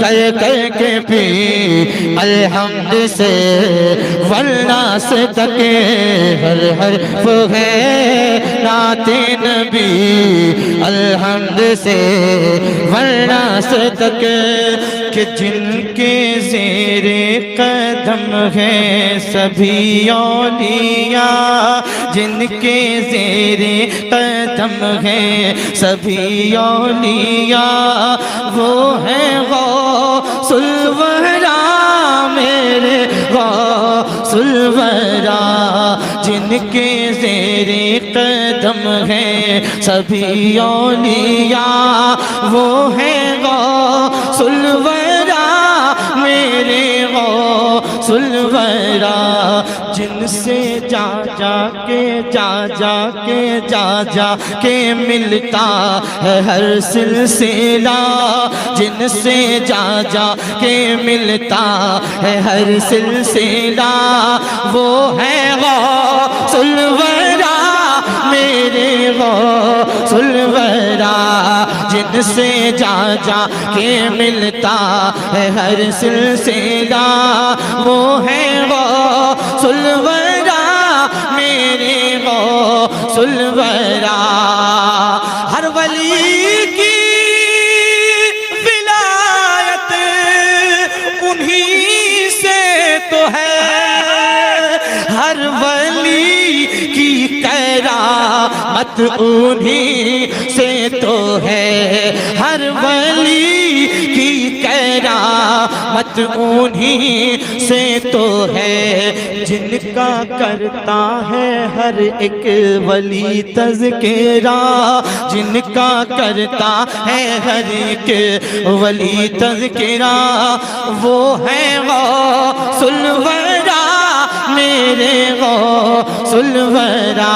کر کر کے پی، الحمد سے والناس تک ہر حرف ہے نعت نبی، الحمد سے والناس تک۔ کہ جن کے زیر قدم ہیں سبھی اولیاء، جن کے زیر قدم ہیں سبھی اولیاء، وہ ہیں غوث الورا میرے غوث الورا، جن کے زیر قدم ہیں سبھی اولیاء، وہ ہیں غوث الورا میرے غوث الورا، جن سے جا جا کے ملتا ہے ہر سلسلہ، جن سے جا جا کے ملتا ہے ہر سلسلہ، وہ ہے غوث الورا میرے غوث الورا، جن سے جا جا کے ملتا ہے ہر سلسلہ، وہ ہے غوث الورا میرے غوث الورا۔ ہر ولی کی ولایت انہی سے تو ہے، ہر ولی کی کرامت انہی سے تو ہے، ہر ولی کی کرامت انہی سے تو ہے، جن کا کرتا ہے ہر ایک ولی تذکرہ، جن کا کرتا ہے ہر ایک ولی تذکرہ، وہ ہے غوث الورا میرے غوث الورا۔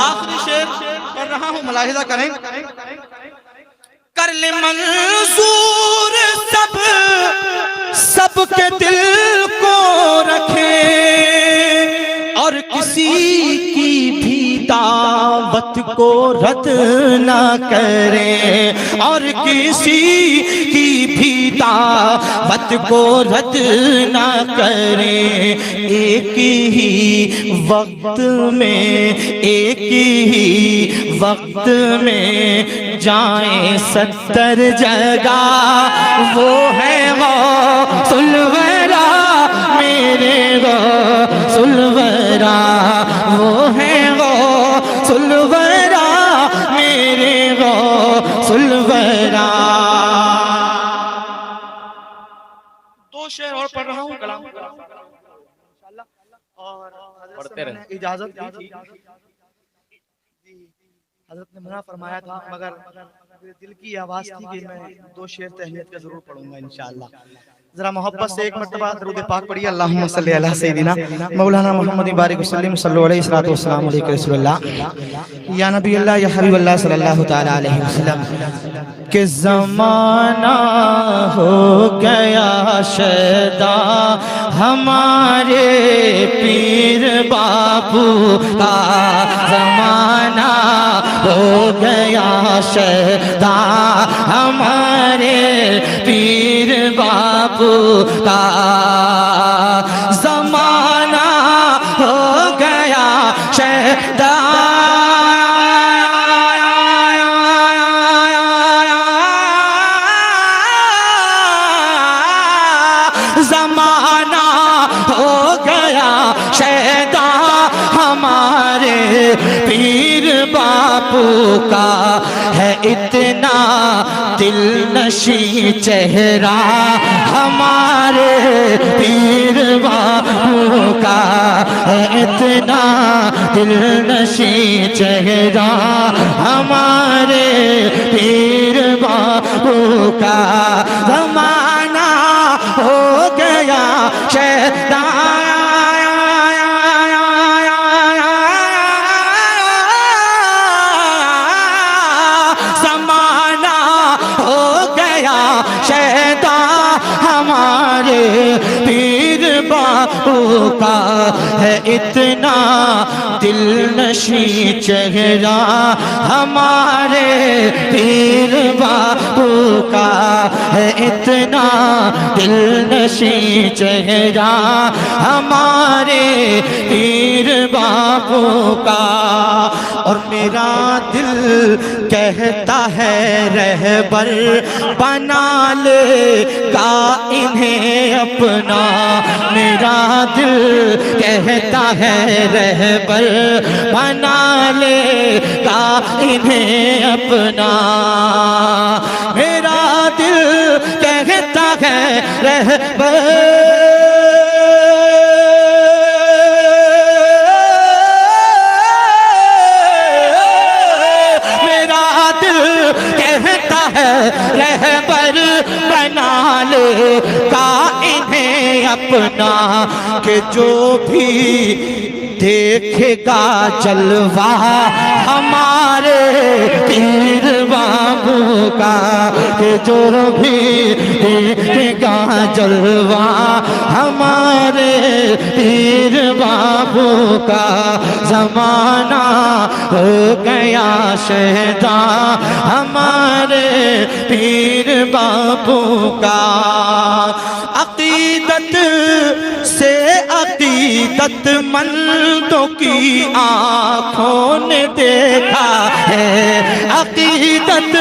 آخری شعر پڑھ رہا ہوں، ملاحظہ کریں، کر لے منظور سب کے دل کو رکھے، اور کسی کی بھی دعوت کو رد نہ کرے، اور کسی کی بھی دعوت کو رد نہ کرے، ایک ہی وقت میں جائیں 70 جگہ، وہ ہے غوث الورا میرے غوث الورا، وہ ہے غوث الورا میرے غوث الورا۔ دو شعر اور پڑھ رہا ہوں کلام، اور پڑھتے رہے. اجازت دی تھی حضرت نے منع فرمایا تھا مگر میرے دل کی آواز تھی کہ میں 2 شعر تہنیت کا ضرور پڑھوں گا انشاءاللہ. ذرا محبت سے ایک مرتبہ درود پاک پڑھیے. اللہم صلی علی سیدنا مولانا محمد بارک وسلم صلی علیہ الصلوۃ والسلام علیک رسول اللہ یا نبی اللہ یا حبیب اللہ صلی اللہ تعالی علیہ وسلم. کہ زمانہ ہو گیا شیدا ہمارے پیر باپو کا, زمانہ ہو گیا شیدا ہمارے پیر باپو کا, زمانہ ہو گیا شیدا زمانہ ہو گیا شیدا ہمارے پیر باپو کا, ہے اتنا دل نشیں چہرہ ہمارے پیر باپو کا, ہے اتنا دل نشیں چہرہ ہمارے پیر باپو کا, زمانہ ہو گیا شیدا ہمارے پیر باپو کا, ہے اتنا دل نشیں چہرہ ہمارے پیر باپو کا, ہے اتنا دل نشیں چہرہ ہمارے پیر باپو کا. اور میرا دل کہتا ہے رہبر بنا لے گا انہیں اپنا, میرا دل کہتا ہے رہبر بنا لے گا انہیں اپنا, میرا دل کہتا ہے رہبر رہبر بنا لے گا انہیں اپنا, کہ جو بھی دیکھے گا جلوہ ہمارے پیر باپو کا, کہ جو بھی دیکھے گا جلوہ ہمارے پیر باپو کا, زمانہ ہو گیا شیدا ہمارے پیر باپو کا. عقیدت سے عقیدت مندوں کی آنکھوں نے دیکھا ہے, عقیدت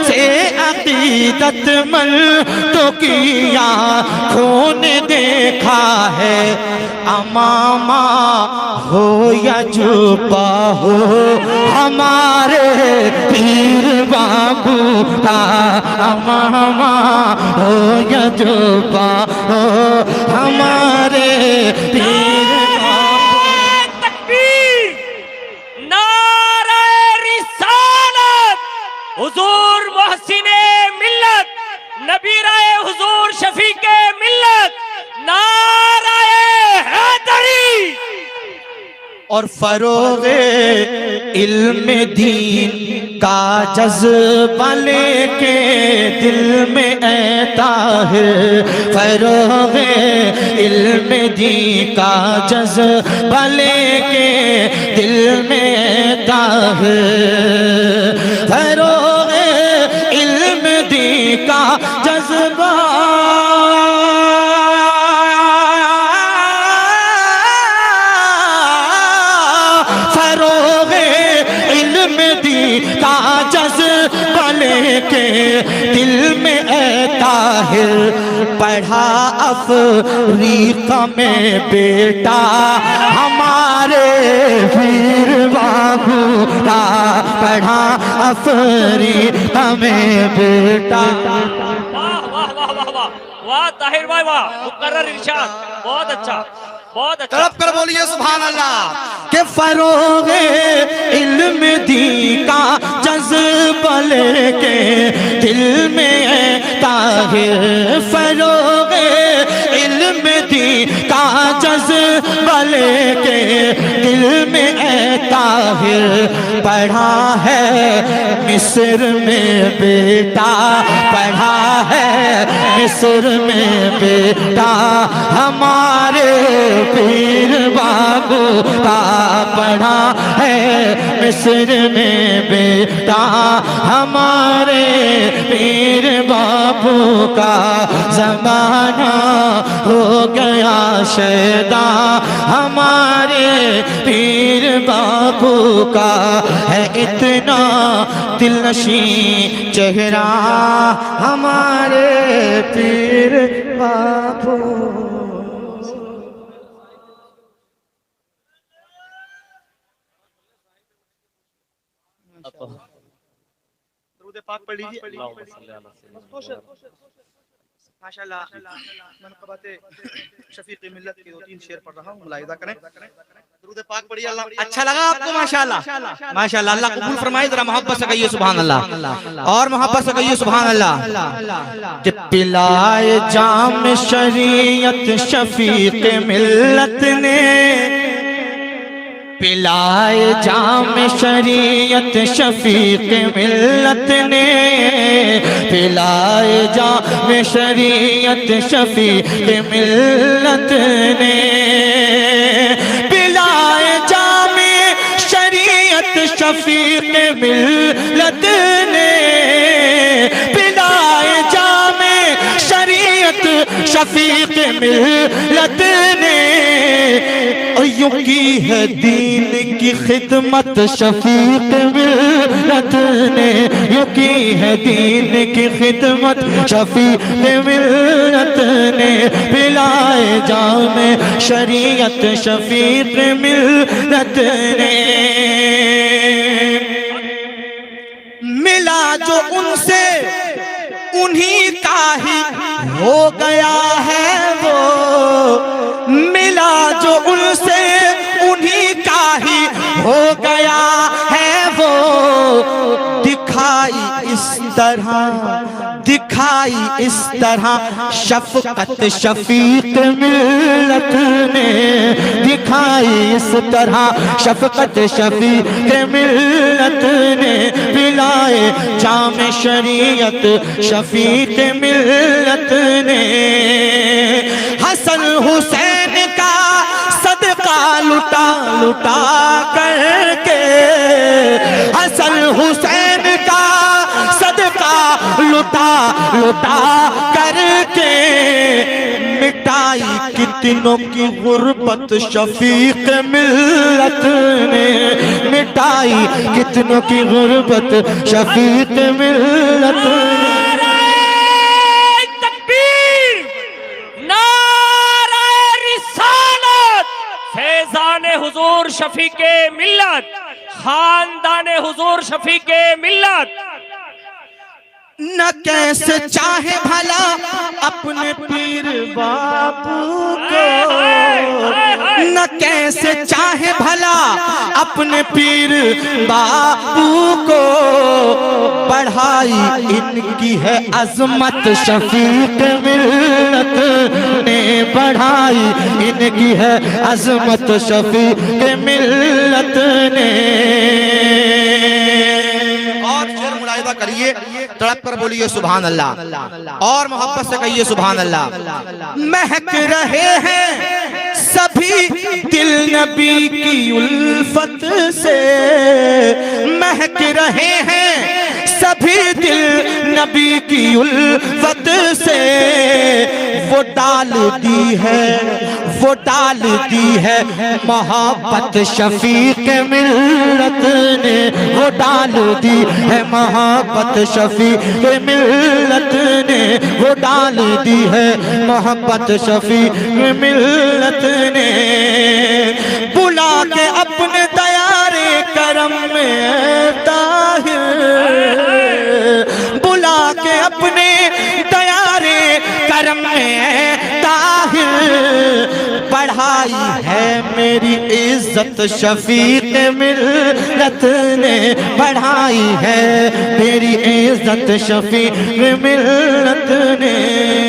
سے عقیدت مندوں کی آنکھوں نے دیکھا ہے, امامہ ہو یا جھپا ہو ہمارے پیر باپو کا, امامہ ہو یا جھپا ہو ہمارے پیر باپو. تکبیر, نعرہ رسالت, حضور محسن ملت, نبی رائے حضور شفیق ملت, نعرہ حیدری. اور فروغ علم دین کا جذبہ لے کے دل میں اے طاہر, فروغ علم دین کا جذبہ لے کے دل میں اے طاہر, فروغ علم دین کا جذبہ کا جذبہ لے کے دل میں اے طاہر, پڑھا افریقہ میں بیٹا ہمارے پیر باپو کا, پڑھا افریقہ میں بیٹا. واہ واہ واہ واہ واہ واہ طاہر بھائی واہ, مقرر ارشاد, بہت اچھا. بہت اچھا. تڑپ کر بولیے سبحان اللہ. کہ فروغ علم دی کا جذبہ لے کے دل میں ہے طاہر, فروغ علم دی کا جذبہ لے کے دل میں ہے طاہر. پڑھا ہے مصر میں بیٹا, پڑھا ہے مصر میں بیٹا ہمارے پیر بابو کا, پڑھا ہے مصر میں بیٹا ہمارے پیر بابو کا. زمانہ ہو گیا شیدا ہمارے پیر بابو کا, ہے اتنا دلنشین چہرہ ہمارے پیر بابو. درود پاک پڑھ لیجیے. ماشاءاللہ منقبت شفیق ملت کے 2-3 شعر پڑھ رہا ہوں, ملاحظہ کریں. درود پاک پڑھیے. اللہ اچھا لگا آپ کو؟ ماشاءاللہ ماشاءاللہ, اللہ قبول فرمائے. ذرا محبت سے کہیے سبحان اللہ, اور محبت سے کہیے سبحان اللہ. کہ پلائے جام شریعت شفیق ملت نے, پلائے جام شریعت شفیق ملت نے, پلائے جام شریعت شفیق ملت نے, پلائے جام شریعت شفیق ملت نے, پلائے جام شریعت شفیق ملت نے. یوں کی ہے دین کی خدمت شفیق ملت نے, یوں کی ہے دین کی خدمت شفیق ملت نے, پلائے جام شریعت شفیق ملت نے. ملا جو ان سے انہی کا ہی ہو گیا ہے وہ, ملا جو ان سے انہی کا ہی ہو گیا ہے وہ. دکھائی اس طرح, دکھائی اس طرح شفقت شفیق ملت نے, دکھائی اس طرح شفقت شفیق ملت نے, پلائے جام شریعت شفیق ملت نے. حسن حسین کا صدقہ لٹا لٹا کر کے, حسن حسین کا صدقہ لٹا لٹا کر کے, مٹائی کتنوں کی غربت شفیق ملت نے, مٹائی کتنوں کی غربت شفیق ملت نے. فیضان حضور شفیق ملت, خاندان حضور شفیق ملت. نہ کیسے چاہے بھلا اپنے پیر باپو کو, نہ کیسے چاہے بھلا اپنے پیر باپو کو, پڑھائی ان کی ہے عظمت شفیق ملت نے, پڑھائی ان کی ہے عظمت شفیق ملت نے. اور شعر ملاحظہ کریے, تڑپ کر بولیے سبحان اللہ, اور محبت سے کہیے سبحان اللہ. مہک رہے ہیں سبھی دل نبی کی الفت سے, مہک رہے ہیں سبھی دل نبی کی الفت سے. وہ ڈال دی ہے, وہ ڈال دی ہے محبت شفیق ملت نے, وہ ڈال دی ہے محبت شفیق ملت نے, وہ ڈال دی ہے محبت شفیق ملت نے. بلا کے اپنے دیارے کرم میں طاہر, بلا کے اپنے دیارے کرم میں طاہر, پڑھا بڑھائی ہے میری عزت شفیق ملت نے بڑھائی ہے میری عزت شفیق ملت نے